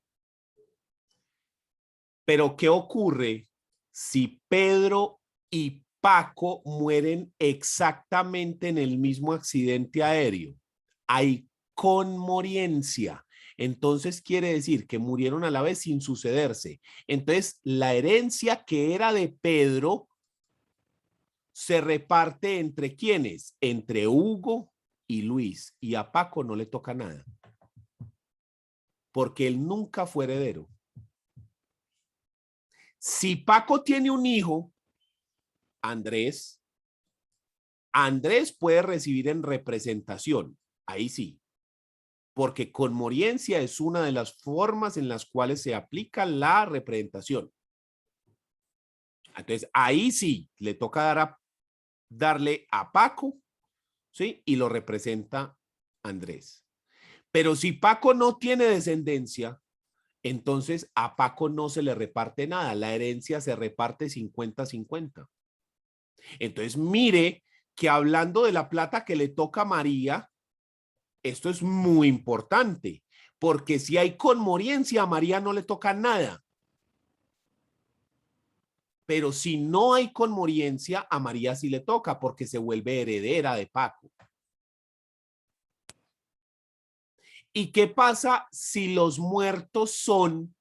Pero ¿qué ocurre si Pedro y Paco mueren exactamente en el mismo accidente aéreo? Hay conmoriencia. Entonces quiere decir que murieron a la vez sin sucederse. Entonces la herencia que era de Pedro se reparte entre ¿quiénes? Entre Hugo y Luis. Y a Paco no le toca nada. Porque él nunca fue heredero. Si Paco tiene un hijo, Andrés, Andrés puede recibir en representación. Ahí sí. Porque conmoriencia es una de las formas en las cuales se aplica la representación. Entonces, ahí sí le toca darle a Paco, ¿sí? Y lo representa Andrés. Pero si Paco no tiene descendencia, entonces a Paco no se le reparte nada. La herencia se reparte 50-50. Entonces, mire que hablando de la plata que le toca a María, esto es muy importante, porque si hay conmoriencia, a María no le toca nada. Pero si no hay conmoriencia, a María sí le toca, porque se vuelve heredera de Paco. ¿Y qué pasa si los muertos son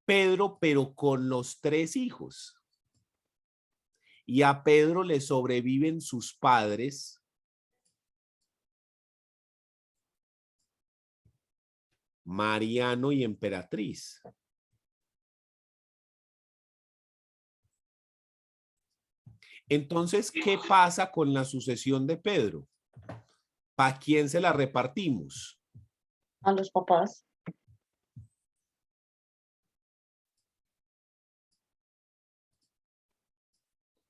Pedro, pero con los 3 hijos? Y a Pedro le sobreviven sus padres, Mariano y Emperatriz. Entonces, ¿qué pasa con la sucesión de Pedro? ¿Para quién se la repartimos? A los papás.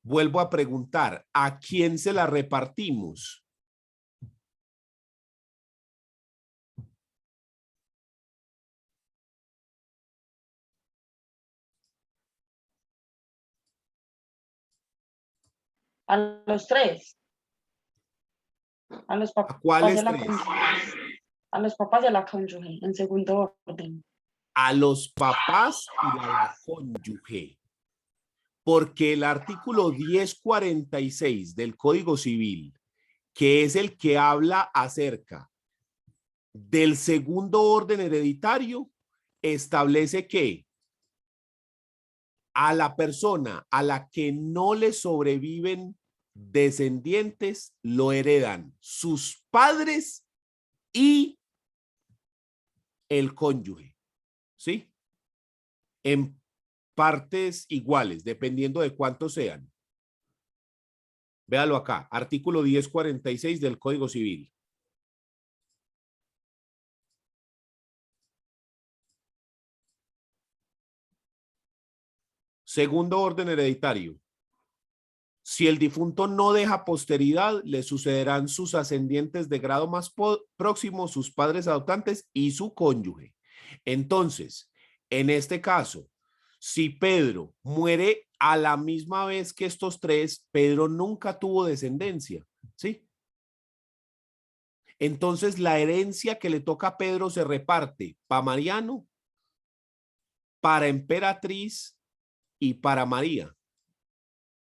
Vuelvo a preguntar, ¿a quién se la repartimos? A los tres. A los ¿A papás cuáles y a la tres? cónyuge. A los papás y a la cónyuge, en segundo orden. A los papás y a la cónyuge. Porque el artículo 1046 del Código Civil, que es el que habla acerca del segundo orden hereditario, establece que a la persona a la que no le sobreviven descendientes lo heredan sus padres y el cónyuge, ¿sí? En partes iguales, dependiendo de cuántos sean. Véalo acá, artículo 1046 del Código Civil. Segundo orden hereditario. Si el difunto no deja posteridad, le sucederán sus ascendientes de grado más próximo, sus padres adoptantes y su cónyuge. Entonces, en este caso, si Pedro muere a la misma vez que estos tres, Pedro nunca tuvo descendencia, ¿sí? Entonces, la herencia que le toca a Pedro se reparte para Mariano, para Emperatriz y para María.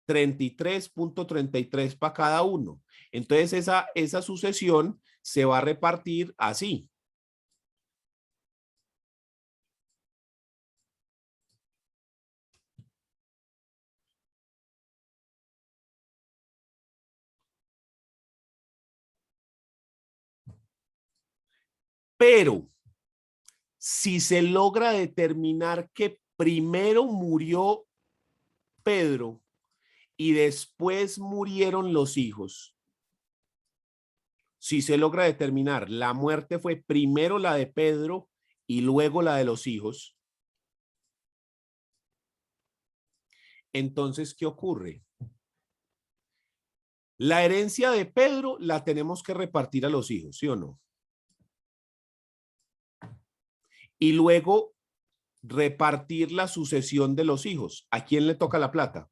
33.33 para cada uno. Entonces esa sucesión se va a repartir así. Pero si se logra determinar que primero murió Pedro y después murieron los hijos, si se logra determinar la muerte fue primero la de Pedro y luego la de los hijos, entonces, ¿qué ocurre? La herencia de Pedro la tenemos que repartir a los hijos, ¿sí o no? Y luego repartir la sucesión de los hijos. ¿A quién le toca la plata?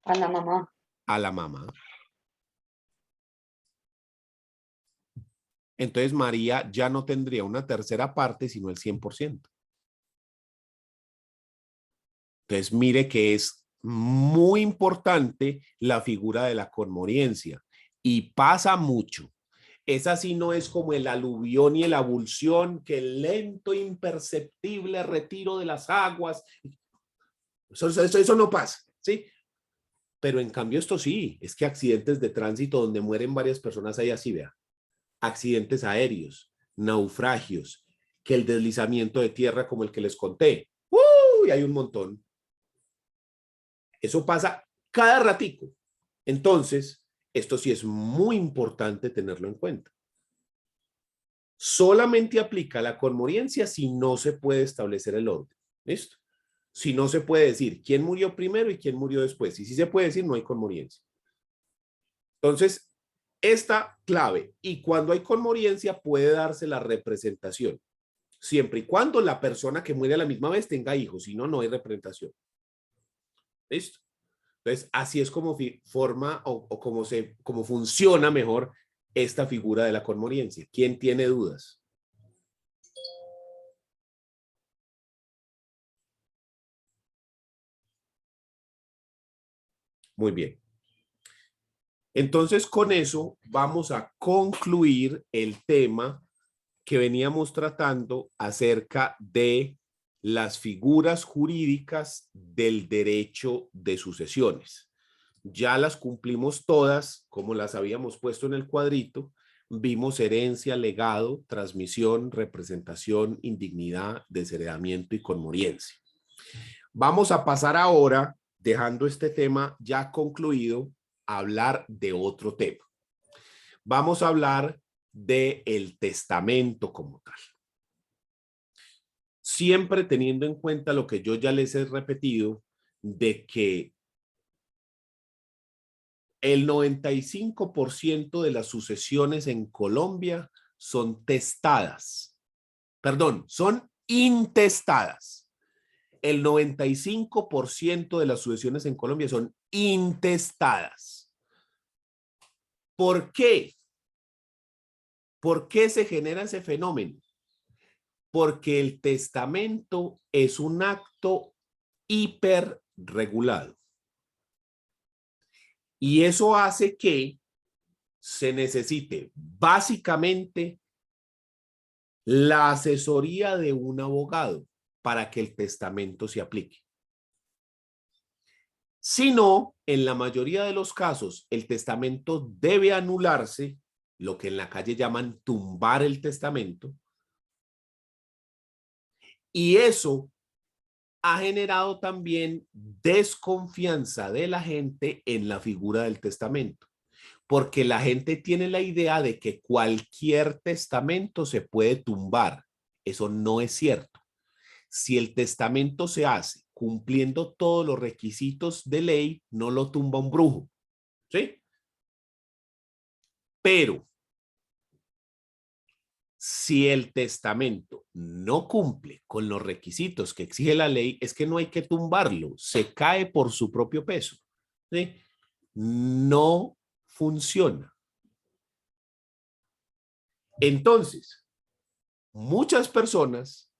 A la mamá. A la mamá. Entonces María ya no tendría una tercera parte, sino el 100%. Entonces mire que es muy importante la figura de la conmoriencia y pasa mucho. Esa sí no es como el aluvión y la abulsión, que el lento, imperceptible retiro de las aguas. Eso no pasa, ¿sí? Pero en cambio esto sí, es que accidentes de tránsito donde mueren varias personas hay así, vea. Accidentes aéreos, naufragios, que el deslizamiento de tierra como el que les conté. ¡Uy! Hay un montón. Eso pasa cada ratico. Entonces, esto sí es muy importante tenerlo en cuenta. Solamente aplica la conmoriencia si no se puede establecer el orden. ¿Listo? Si no se puede decir quién murió primero y quién murió después. Y si se puede decir, no hay conmoriencia. Entonces, esta clave. Y cuando hay conmoriencia puede darse la representación. Siempre y cuando la persona que muere a la misma vez tenga hijos. Si no, no hay representación. ¿Listo? Entonces, así es como forma o como funciona mejor esta figura de la conmoriencia. ¿Quién tiene dudas? Muy bien. Entonces, con eso vamos a concluir el tema que veníamos tratando acerca de las figuras jurídicas del derecho de sucesiones. Ya las cumplimos todas, como las habíamos puesto en el cuadrito. Vimos herencia, legado, transmisión, representación, indignidad, desheredamiento y conmoriencia. Vamos a pasar ahora, dejando este tema ya concluido, a hablar de otro tema. Vamos a hablar del testamento como tal. Siempre teniendo en cuenta lo que yo ya les he repetido, de que el 95% de las sucesiones en Colombia son testadas. Perdón, son intestadas. El 95% de las sucesiones en Colombia son intestadas. ¿Por qué? ¿Por qué se genera ese fenómeno? Porque el testamento es un acto hiperregulado. Y eso hace que se necesite básicamente la asesoría de un abogado para que el testamento se aplique. Si no, en la mayoría de los casos, el testamento debe anularse, lo que en la calle llaman tumbar el testamento, y eso ha generado también desconfianza de la gente en la figura del testamento, porque la gente tiene la idea de que cualquier testamento se puede tumbar. Eso no es cierto. Si el testamento se hace cumpliendo todos los requisitos de ley, no lo tumba un brujo, ¿sí? Pero si el testamento no cumple con los requisitos que exige la ley, es que no hay que tumbarlo, se cae por su propio peso, ¿sí? No funciona. Entonces, muchas personas,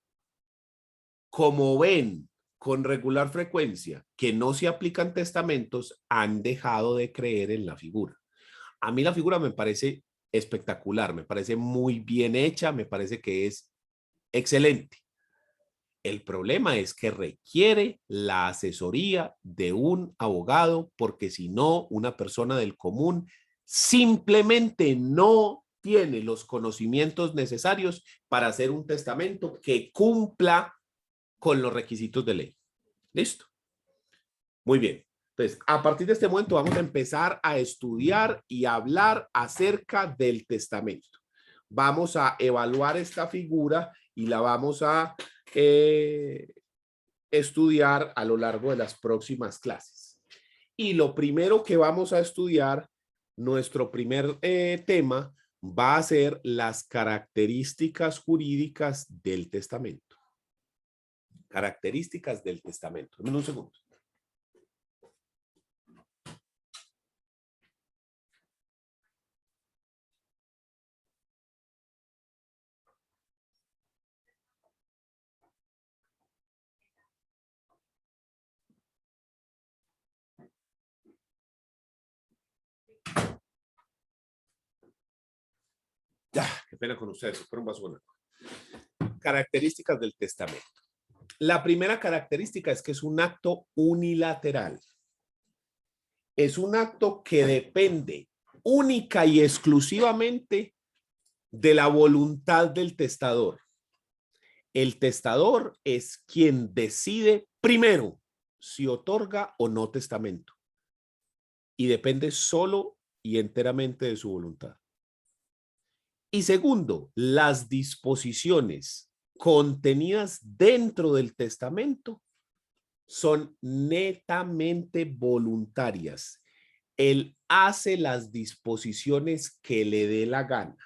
como ven con regular frecuencia que no se aplican testamentos, han dejado de creer en la figura. A mí la figura me parece espectacular, me parece muy bien hecha, me parece que es excelente. El problema es que requiere la asesoría de un abogado, porque si no, una persona del común simplemente no tiene los conocimientos necesarios para hacer un testamento que cumpla con los requisitos de ley. ¿Listo? Muy bien. Entonces, a partir de este momento vamos a empezar a estudiar y a hablar acerca del testamento. Vamos a evaluar esta figura y la vamos a estudiar a lo largo de las próximas clases. Y lo primero que vamos a estudiar, nuestro primer tema, va a ser las características jurídicas del testamento. Características del testamento. Dame un segundo. Qué pena con ustedes, pero un vaso. Características del testamento. La primera característica es que es un acto unilateral. Es un acto que depende única y exclusivamente de la voluntad del testador. El testador es quien decide primero si otorga o no testamento. Y depende solo y enteramente de su voluntad. Y segundo, las disposiciones contenidas dentro del testamento son netamente voluntarias. Él hace las disposiciones que le dé la gana.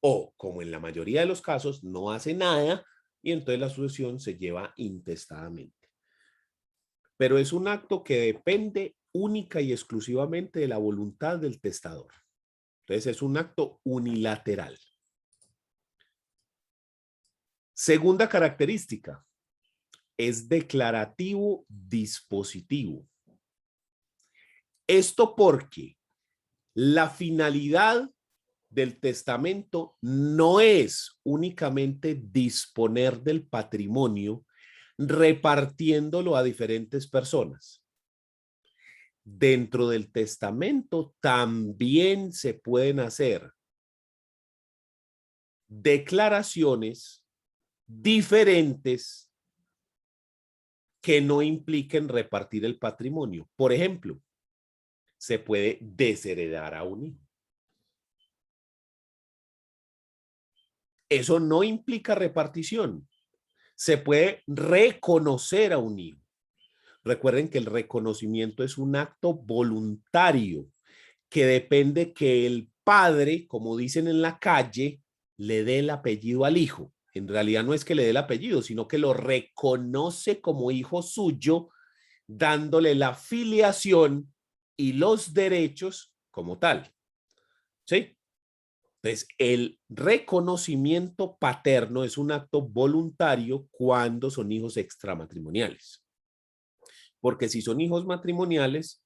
O, como en la mayoría de los casos, no hace nada y entonces la sucesión se lleva intestadamente. Pero es un acto que depende única y exclusivamente de la voluntad del testador. Entonces es un acto unilateral. Segunda característica, es declarativo dispositivo. Esto porque la finalidad del testamento no es únicamente disponer del patrimonio repartiéndolo a diferentes personas. Dentro del testamento también se pueden hacer declaraciones diferentes que no impliquen repartir el patrimonio. Por ejemplo, se puede desheredar a un hijo. Eso no implica repartición. Se puede reconocer a un hijo. Recuerden que el reconocimiento es un acto voluntario que depende que el padre, como dicen en la calle, le dé el apellido al hijo. En realidad no es que le dé el apellido, sino que lo reconoce como hijo suyo, dándole la filiación y los derechos como tal. ¿Sí? Entonces, el reconocimiento paterno es un acto voluntario cuando son hijos extramatrimoniales. Porque si son hijos matrimoniales,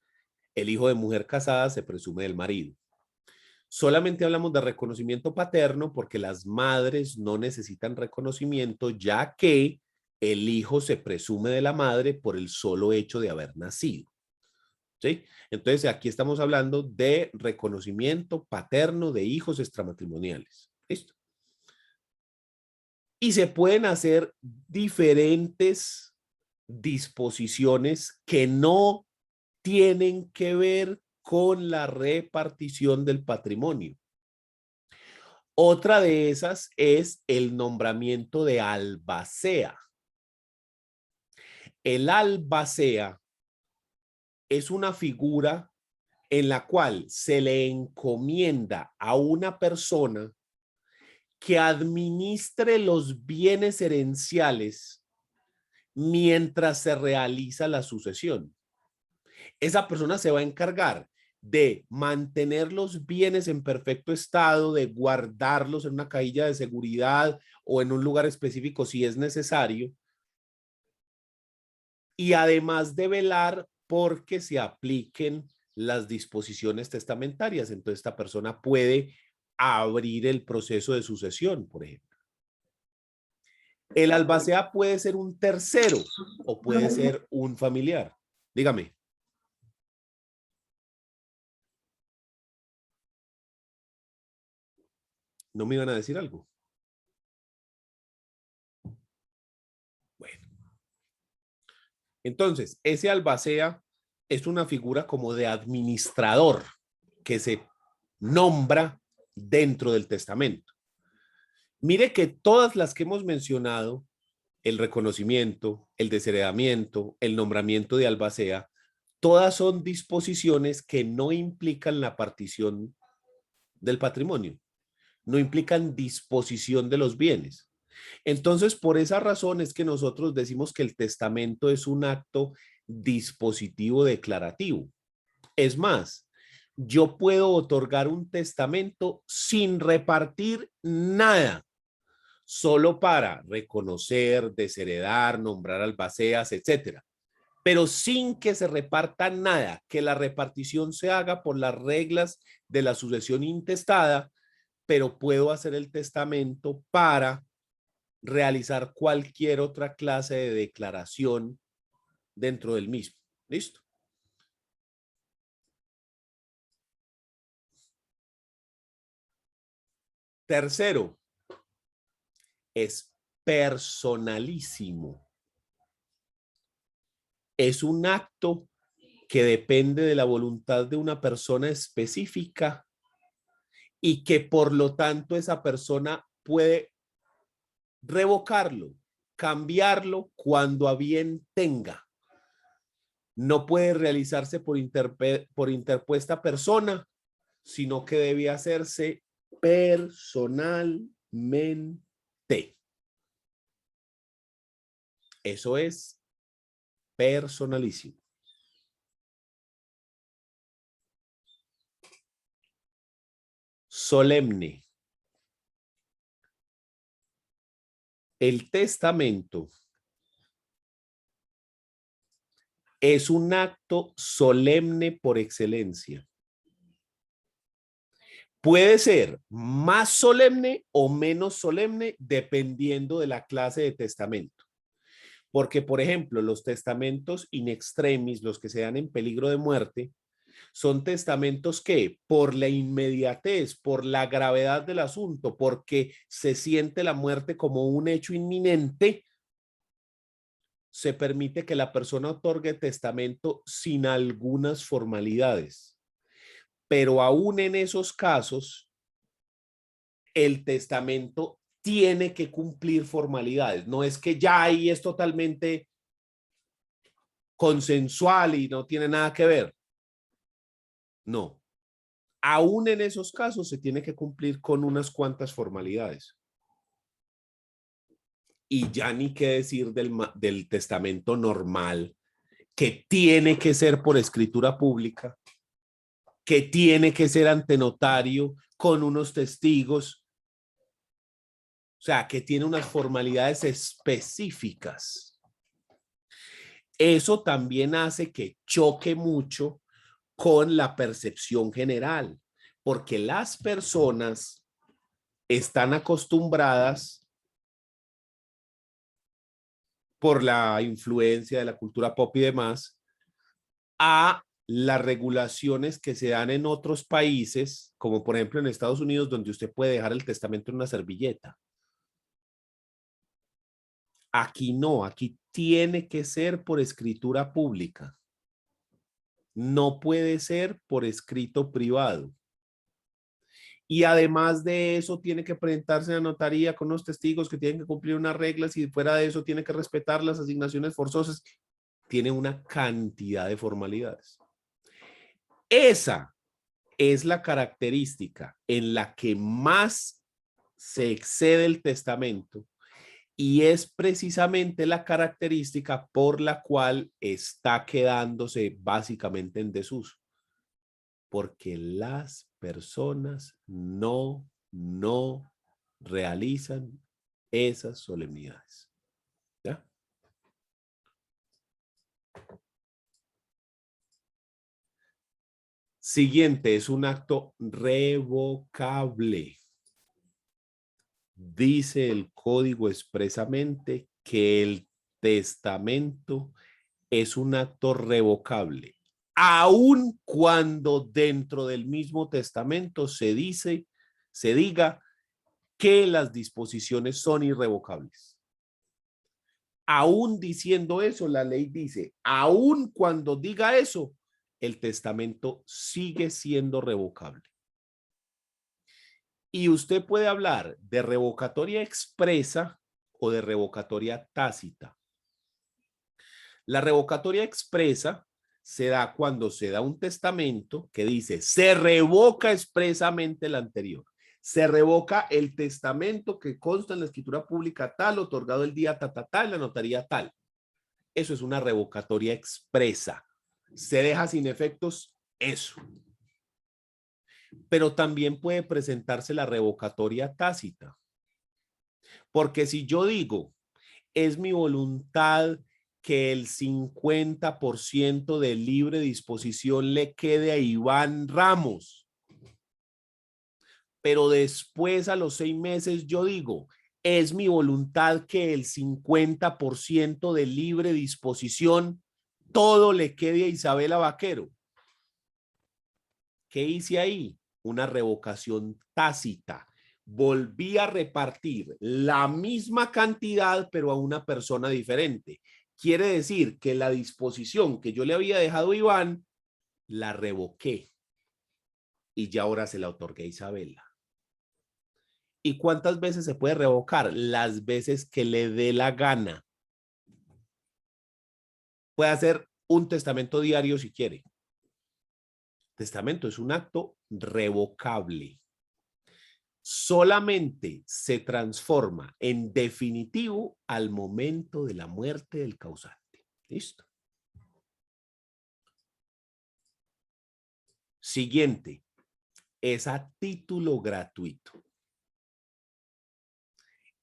el hijo de mujer casada se presume del marido. Solamente hablamos de reconocimiento paterno porque las madres no necesitan reconocimiento, ya que el hijo se presume de la madre por el solo hecho de haber nacido. ¿Sí? Entonces, aquí estamos hablando de reconocimiento paterno de hijos extramatrimoniales. ¿Listo? Y se pueden hacer diferentes disposiciones que no tienen que ver con la repartición del patrimonio. Otra de esas es el nombramiento de albacea. El albacea es una figura en la cual se le encomienda a una persona que administre los bienes herenciales mientras se realiza la sucesión. Esa persona se va a encargar de mantener los bienes en perfecto estado, de guardarlos en una cajilla de seguridad o en un lugar específico si es necesario, y además de velar porque se apliquen las disposiciones testamentarias. Entonces esta persona puede abrir el proceso de sucesión, por ejemplo. El albacea puede ser un tercero o puede ser un familiar. Dígame. ¿No me iban a decir algo? Bueno. Entonces, ese albacea es una figura como de administrador que se nombra dentro del testamento. Mire que todas las que hemos mencionado, el reconocimiento, el desheredamiento, el nombramiento de albacea, todas son disposiciones que no implican la partición del patrimonio, no implican disposición de los bienes. Entonces, por esa razón es que nosotros decimos que el testamento es un acto dispositivo declarativo. Es más, yo puedo otorgar un testamento sin repartir nada, solo para reconocer, desheredar, nombrar albaceas, etcétera, pero sin que se reparta nada, que la repartición se haga por las reglas de la sucesión intestada, pero puedo hacer el testamento para realizar cualquier otra clase de declaración dentro del mismo. ¿Listo? Tercero, es personalísimo. Es un acto que depende de la voluntad de una persona específica y que por lo tanto esa persona puede revocarlo, cambiarlo cuando a bien tenga. No puede realizarse por interpuesta persona, sino que debe hacerse personalmente. Eso es personalísimo. Solemne. El testamento es un acto solemne por excelencia. Puede ser más solemne o menos solemne dependiendo de la clase de testamento. Porque, por ejemplo, los testamentos in extremis, los que se dan en peligro de muerte, son testamentos que por la inmediatez, por la gravedad del asunto, porque se siente la muerte como un hecho inminente, se permite que la persona otorgue testamento sin algunas formalidades. Pero aún en esos casos, el testamento tiene que cumplir formalidades. No es que ya ahí es totalmente consensual y no tiene nada que ver. No. Aún en esos casos se tiene que cumplir con unas cuantas formalidades. Y ya ni qué decir del testamento normal, que tiene que ser por escritura pública, que tiene que ser ante notario, con unos testigos. O sea, que tiene unas formalidades específicas. Eso también hace que choque mucho con la percepción general, porque las personas están acostumbradas por la influencia de la cultura pop y demás a las regulaciones que se dan en otros países, como por ejemplo en Estados Unidos, donde usted puede dejar el testamento en una servilleta. Aquí no, aquí tiene que ser por escritura pública. No puede ser por escrito privado. Y además de eso, tiene que presentarse a la notaría con los testigos que tienen que cumplir unas reglas y fuera de eso tiene que respetar las asignaciones forzosas. Tiene una cantidad de formalidades. Esa es la característica en la que más se excede el testamento y es precisamente la característica por la cual está quedándose básicamente en desuso. Porque las personas no realizan esas solemnidades. ¿Ya? Siguiente, es un acto revocable. Dice el código expresamente que el testamento es un acto revocable, aun cuando dentro del mismo testamento se diga que las disposiciones son irrevocables. Aún diciendo eso, la ley dice, aun cuando diga eso, el testamento sigue siendo revocable. Y usted puede hablar de revocatoria expresa o de revocatoria tácita. La revocatoria expresa se da cuando se da un testamento que dice, se revoca expresamente el anterior. Se revoca el testamento que consta en la escritura pública tal, otorgado el día tal, en la notaría tal. Eso es una revocatoria expresa. Se deja sin efectos eso. Pero también puede presentarse la revocatoria tácita. Porque si yo digo, es mi voluntad que el 50% de libre disposición le quede a Iván Ramos, pero después a los 6 meses yo digo, es mi voluntad que el 50% de libre disposición todo le quede a Isabela Vaquero. ¿Qué hice ahí? Una revocación tácita. Volví a repartir la misma cantidad, pero a una persona diferente. Quiere decir que la disposición que yo le había dejado a Iván, la revoqué. Y ya ahora se la otorgué a Isabela. ¿Y cuántas veces se puede revocar? Las veces que le dé la gana. Puede hacer un testamento diario si quiere. Testamento es un acto revocable. Solamente se transforma en definitivo al momento de la muerte del causante. ¿Listo? Siguiente, es a título gratuito.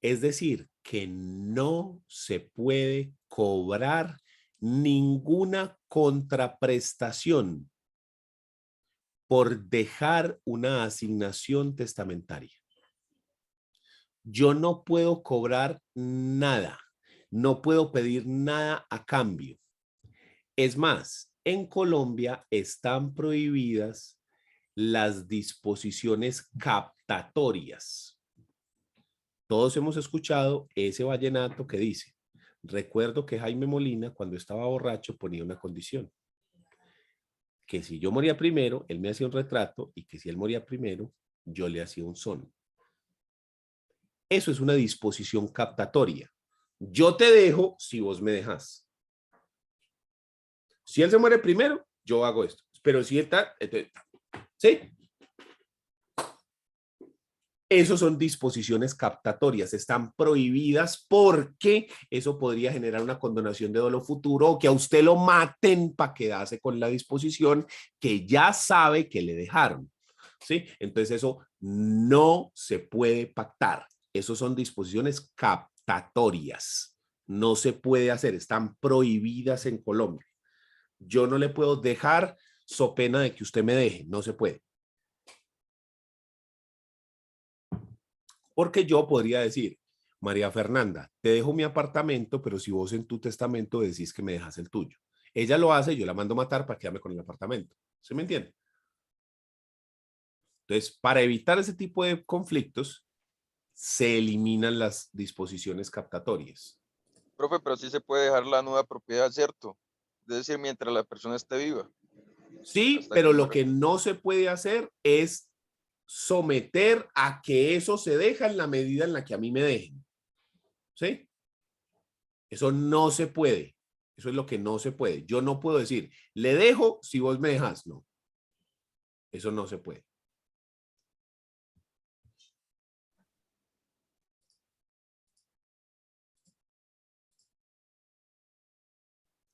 Es decir, que no se puede cobrar ninguna contraprestación por dejar una asignación testamentaria. Yo no puedo cobrar nada, no puedo pedir nada a cambio. Es más, en Colombia están prohibidas las disposiciones captatorias. Todos hemos escuchado ese vallenato que dice, recuerdo que Jaime Molina cuando estaba borracho ponía una condición. Que si yo moría primero, él me hacía un retrato y que si él moría primero, yo le hacía un son. Eso es una disposición captatoria. Yo te dejo si vos me dejas. Si él se muere primero, yo hago esto. Pero si está, ¿sí? Esos son disposiciones captatorias, están prohibidas porque eso podría generar una condonación de dolo futuro o que a usted lo maten para quedarse con la disposición que ya sabe que le dejaron, ¿sí? Entonces eso no se puede pactar. Esos son disposiciones captatorias. No se puede hacer, están prohibidas en Colombia. Yo no le puedo dejar so pena de que usted me deje, no se puede. Porque yo podría decir, María Fernanda, te dejo mi apartamento, pero si vos en tu testamento decís que me dejas el tuyo. Ella lo hace, yo la mando a matar para quedarme con el apartamento. ¿Se me entiende? Entonces, para evitar ese tipo de conflictos, se eliminan las disposiciones captatorias. Profe, pero sí se puede dejar la nueva propiedad, ¿cierto? Es decir, mientras la persona esté viva. Sí, Hasta pero que lo muera. que no se puede hacer es someter a que eso se deja en la medida en la que a mí me dejen. ¿Sí? Eso no se puede. Eso es lo que no se puede. Yo no puedo decir, le dejo si vos me dejas. No. Eso no se puede.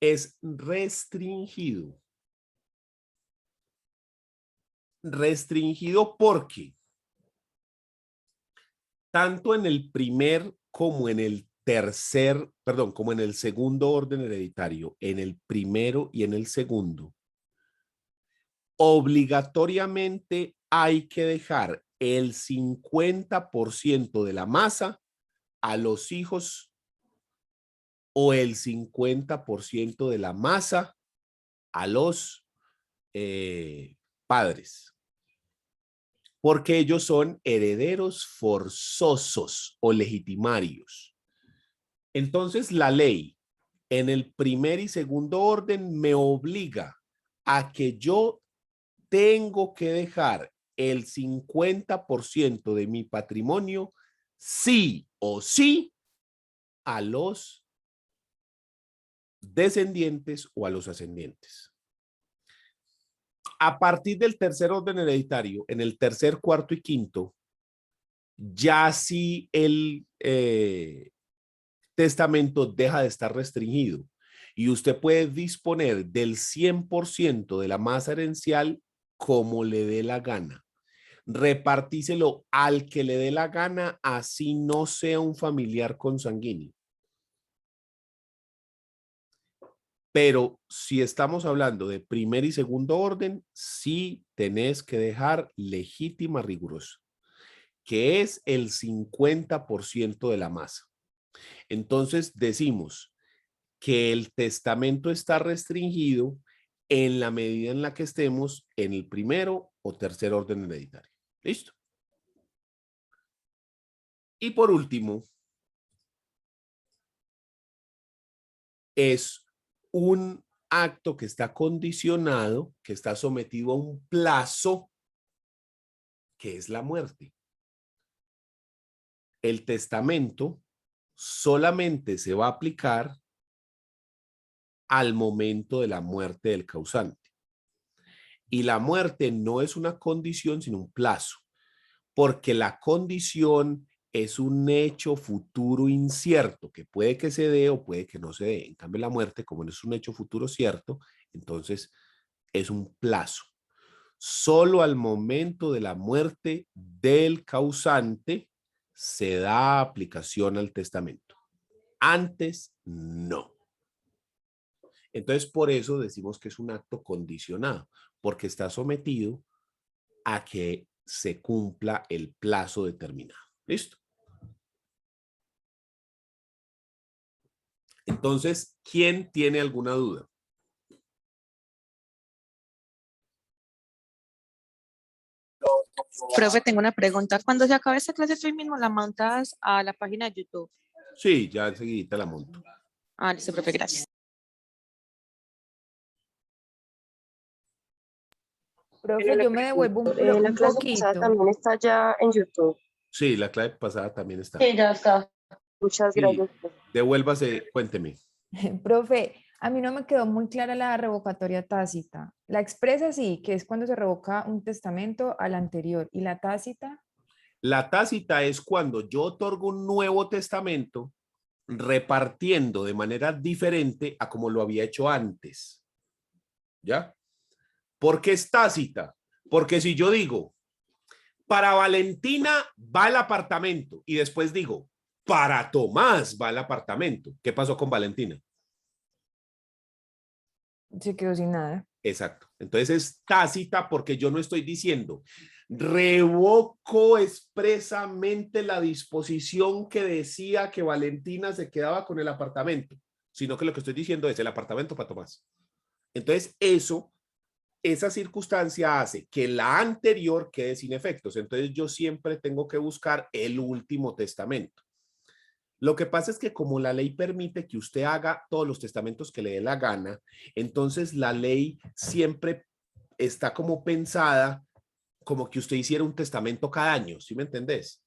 Es restringido. Restringido porque tanto en el primer como en el tercer, perdón, como en el segundo orden hereditario, en el primero y en el segundo, obligatoriamente hay que dejar el 50% de la masa a los hijos o el 50% de la masa a los padres, porque ellos son herederos forzosos o legitimarios. Entonces, la ley en el primer y segundo orden me obliga a que yo tengo que dejar el 50% de mi patrimonio sí o sí a los descendientes o a los ascendientes. A partir del tercer orden hereditario, en el tercer, cuarto y quinto, ya sí el testamento deja de estar restringido y usted puede disponer del 100% de la masa herencial como le dé la gana. Repartíselo al que le dé la gana, así no sea un familiar consanguíneo. Pero si estamos hablando de primer y segundo orden, sí tenés que dejar legítima rigurosa, que es el 50% de la masa. Entonces decimos que el testamento está restringido en la medida en la que estemos en el primero o tercer orden hereditario. ¿Listo? Y por último, es un acto que está condicionado, que está sometido a un plazo, que es la muerte. El testamento solamente se va a aplicar al momento de la muerte del causante. Y la muerte no es una condición, sino un plazo, porque la condición es un hecho futuro incierto, que puede que se dé o puede que no se dé. En cambio, la muerte, como no es un hecho futuro cierto, entonces es un plazo. Solo al momento de la muerte del causante se da aplicación al testamento. Antes, no. Entonces, por eso decimos que es un acto condicionado, porque está sometido a que se cumpla el plazo determinado. ¿Listo? Entonces, ¿quién tiene alguna duda? Profe, tengo una pregunta. Cuando se acabe esta clase, tú mismo la montas a la página de YouTube. Sí, ya enseguida la monto. Ah, listo, profe, gracias. Profe, yo me devuelvo La un clase pasada poquito. también está ya en YouTube. Sí, la clave pasada también está. Sí, ya está. Muchas Sí, gracias. devuélvase, cuénteme. Profe, a mí no me quedó muy clara la revocatoria tácita. La expresa sí, que es cuando se revoca un testamento al anterior. ¿Y la tácita? La tácita es cuando yo otorgo un nuevo testamento repartiendo de manera diferente a como lo había hecho antes. ¿Ya? ¿Por qué es tácita? Porque si yo digo, para Valentina va el apartamento y después digo, para Tomás va el apartamento, ¿qué pasó con Valentina? Se quedó sin nada. Exacto. Entonces es tácita porque yo no estoy diciendo, revoco expresamente la disposición que decía que Valentina se quedaba con el apartamento, sino que lo que estoy diciendo es el apartamento para Tomás. Entonces esa circunstancia hace que la anterior quede sin efectos. Entonces yo siempre tengo que buscar el último testamento. Lo que pasa es que como la ley permite que usted haga todos los testamentos que le dé la gana, entonces la ley siempre está como pensada como que usted hiciera un testamento cada año, ¿sí me entendés?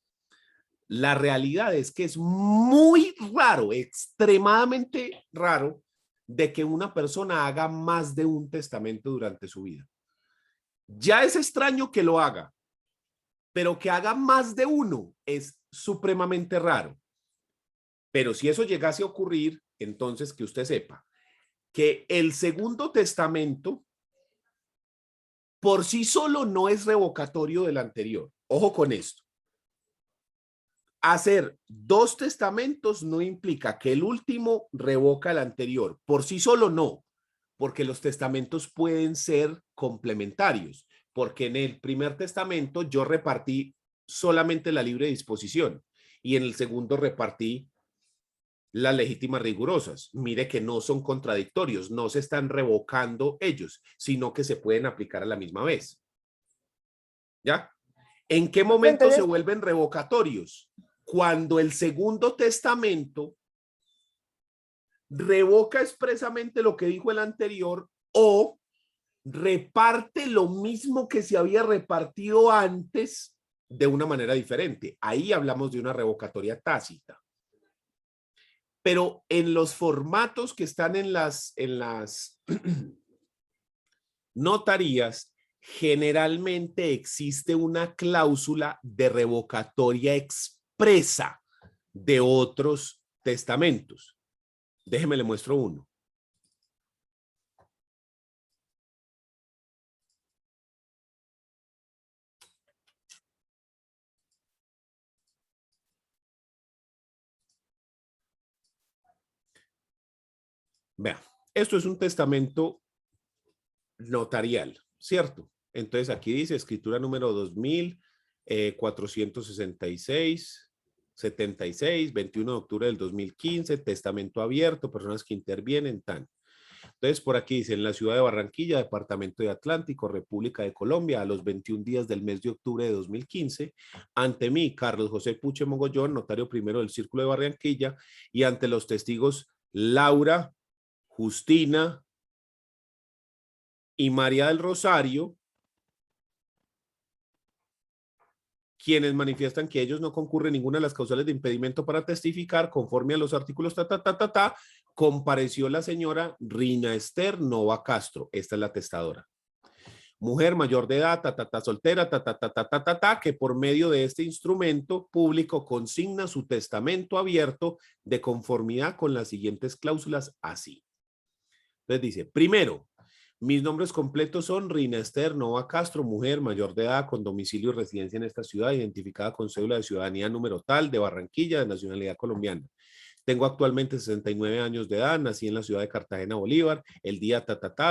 La realidad es que es muy raro, extremadamente raro, de que una persona haga más de un testamento durante su vida. Ya es extraño que lo haga, pero que haga más de uno es supremamente raro. Pero si eso llegase a ocurrir, entonces que usted sepa que el segundo testamento por sí solo no es revocatorio del anterior. Ojo con esto. Hacer dos testamentos no implica que el último revoca el anterior. Por sí solo no, porque los testamentos pueden ser complementarios. Porque en el primer testamento yo repartí solamente la libre disposición y en el segundo repartí las legítimas rigurosas. Mire que no son contradictorios, no se están revocando ellos, sino que se pueden aplicar a la misma vez. ¿Ya? ¿En qué momento se vuelven revocatorios? Cuando el segundo testamento revoca expresamente lo que dijo el anterior o reparte lo mismo que se había repartido antes de una manera diferente. Ahí hablamos de una revocatoria tácita. Pero en los formatos que están en las notarías, generalmente existe una cláusula de revocatoria expresa de otros testamentos. Déjeme le muestro uno. Vea, esto es un testamento notarial, ¿cierto? Entonces aquí dice escritura número 2466, 76, 21 de octubre del 2015, testamento abierto, personas que intervienen, tan. Entonces por aquí dice, en la ciudad de Barranquilla, departamento de Atlántico, República de Colombia, a los 21 días del mes de octubre de 2015, ante mí, Carlos José Puche Mogollón, notario primero del Círculo de Barranquilla, y ante los testigos Laura, Justina y María del Rosario, quienes manifiestan que ellos no concurren ninguna de las causales de impedimento para testificar conforme a los artículos compareció la señora Rina Esther Nova Castro. Esta es la testadora. Mujer mayor de edad, soltera, que por medio de este instrumento público consigna su testamento abierto de conformidad con las siguientes cláusulas así. Entonces dice, primero, mis nombres completos son Rina Esther Nova Castro, mujer mayor de edad con domicilio y residencia en esta ciudad, identificada con cédula de ciudadanía número tal de Barranquilla, de nacionalidad colombiana. Tengo actualmente 69 años de edad, nací en la ciudad de Cartagena, Bolívar, el día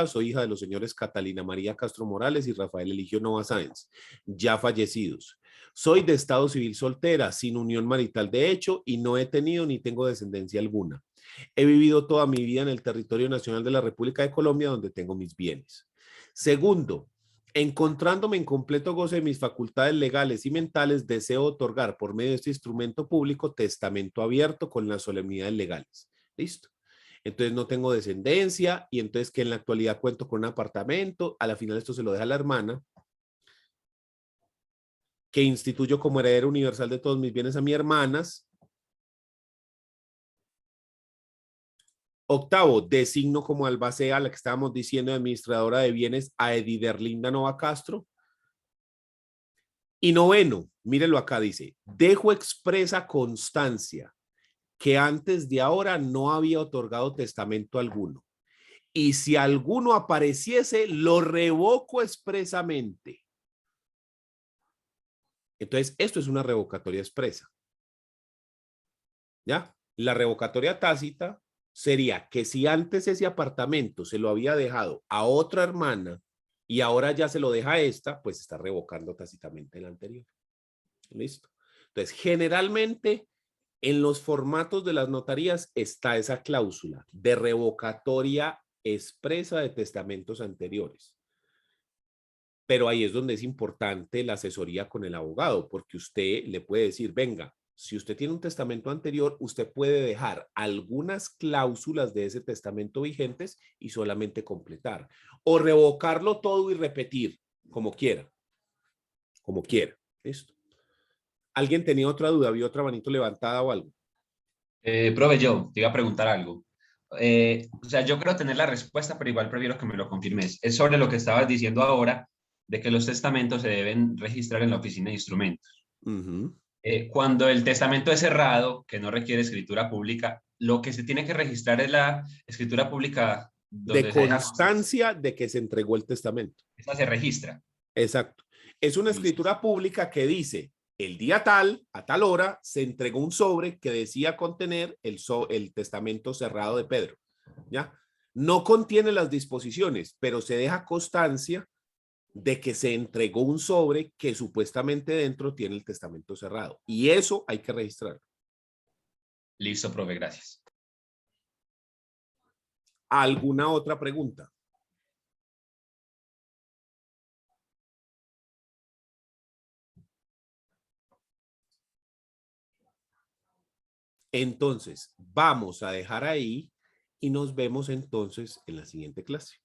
soy hija de los señores Catalina María Castro Morales y Rafael Eligio Nova Sáenz, ya fallecidos. Soy de estado civil soltera, sin unión marital de hecho y no he tenido ni tengo descendencia alguna. He vivido toda mi vida en el territorio nacional de la República de Colombia, donde tengo mis bienes. Segundo, encontrándome en completo goce de mis facultades legales y mentales, deseo otorgar por medio de este instrumento público testamento abierto con las solemnidades legales. ¿Listo? Entonces no tengo descendencia y entonces que en la actualidad cuento con un apartamento. A la final esto se lo deja la hermana, que instituyo como heredero universal de todos mis bienes a mis hermanas. Octavo, designo como albacea, la que estábamos diciendo, administradora de bienes, a Ediderlinda Nova Castro. Y noveno, Mírelo acá, dice, dejo expresa constancia que antes de ahora no había otorgado testamento alguno. Y si alguno apareciese, lo revoco expresamente. Entonces, esto es una revocatoria expresa. ¿Ya? La revocatoria tácita sería que si antes ese apartamento se lo había dejado a otra hermana y ahora ya se lo deja a esta, pues está revocando tácitamente el anterior. ¿Listo? Entonces, generalmente en los formatos de las notarías está esa cláusula de revocatoria expresa de testamentos anteriores. Pero ahí es donde es importante la asesoría con el abogado, porque usted le puede decir, venga, si usted tiene un testamento anterior, usted puede dejar algunas cláusulas de ese testamento vigentes y solamente completar. O revocarlo todo y repetir, como quiera. Como quiera. ¿Listo? ¿Alguien tenía otra duda? ¿Había otra manito levantada o algo? Profe, yo te iba a preguntar algo. O sea, yo creo tener la respuesta, pero igual prefiero que me lo confirmes. Es sobre lo que estabas diciendo ahora, de que los testamentos se deben registrar en la oficina de instrumentos. Cuando el testamento es cerrado, que no requiere escritura pública, lo que se tiene que registrar es la escritura pública donde De se deja constancia de que se entregó el testamento. esa se registra. Exacto. Es una Listo. escritura pública que dice, el día tal, a tal hora, se entregó un sobre que decía contener el testamento cerrado de Pedro. ¿Ya? No contiene las disposiciones, pero se deja constancia de que se entregó un sobre que supuestamente dentro tiene el testamento cerrado. Y eso hay que registrarlo. Listo, profe, gracias. ¿Alguna otra pregunta? Entonces, vamos a dejar ahí y nos vemos entonces en la siguiente clase.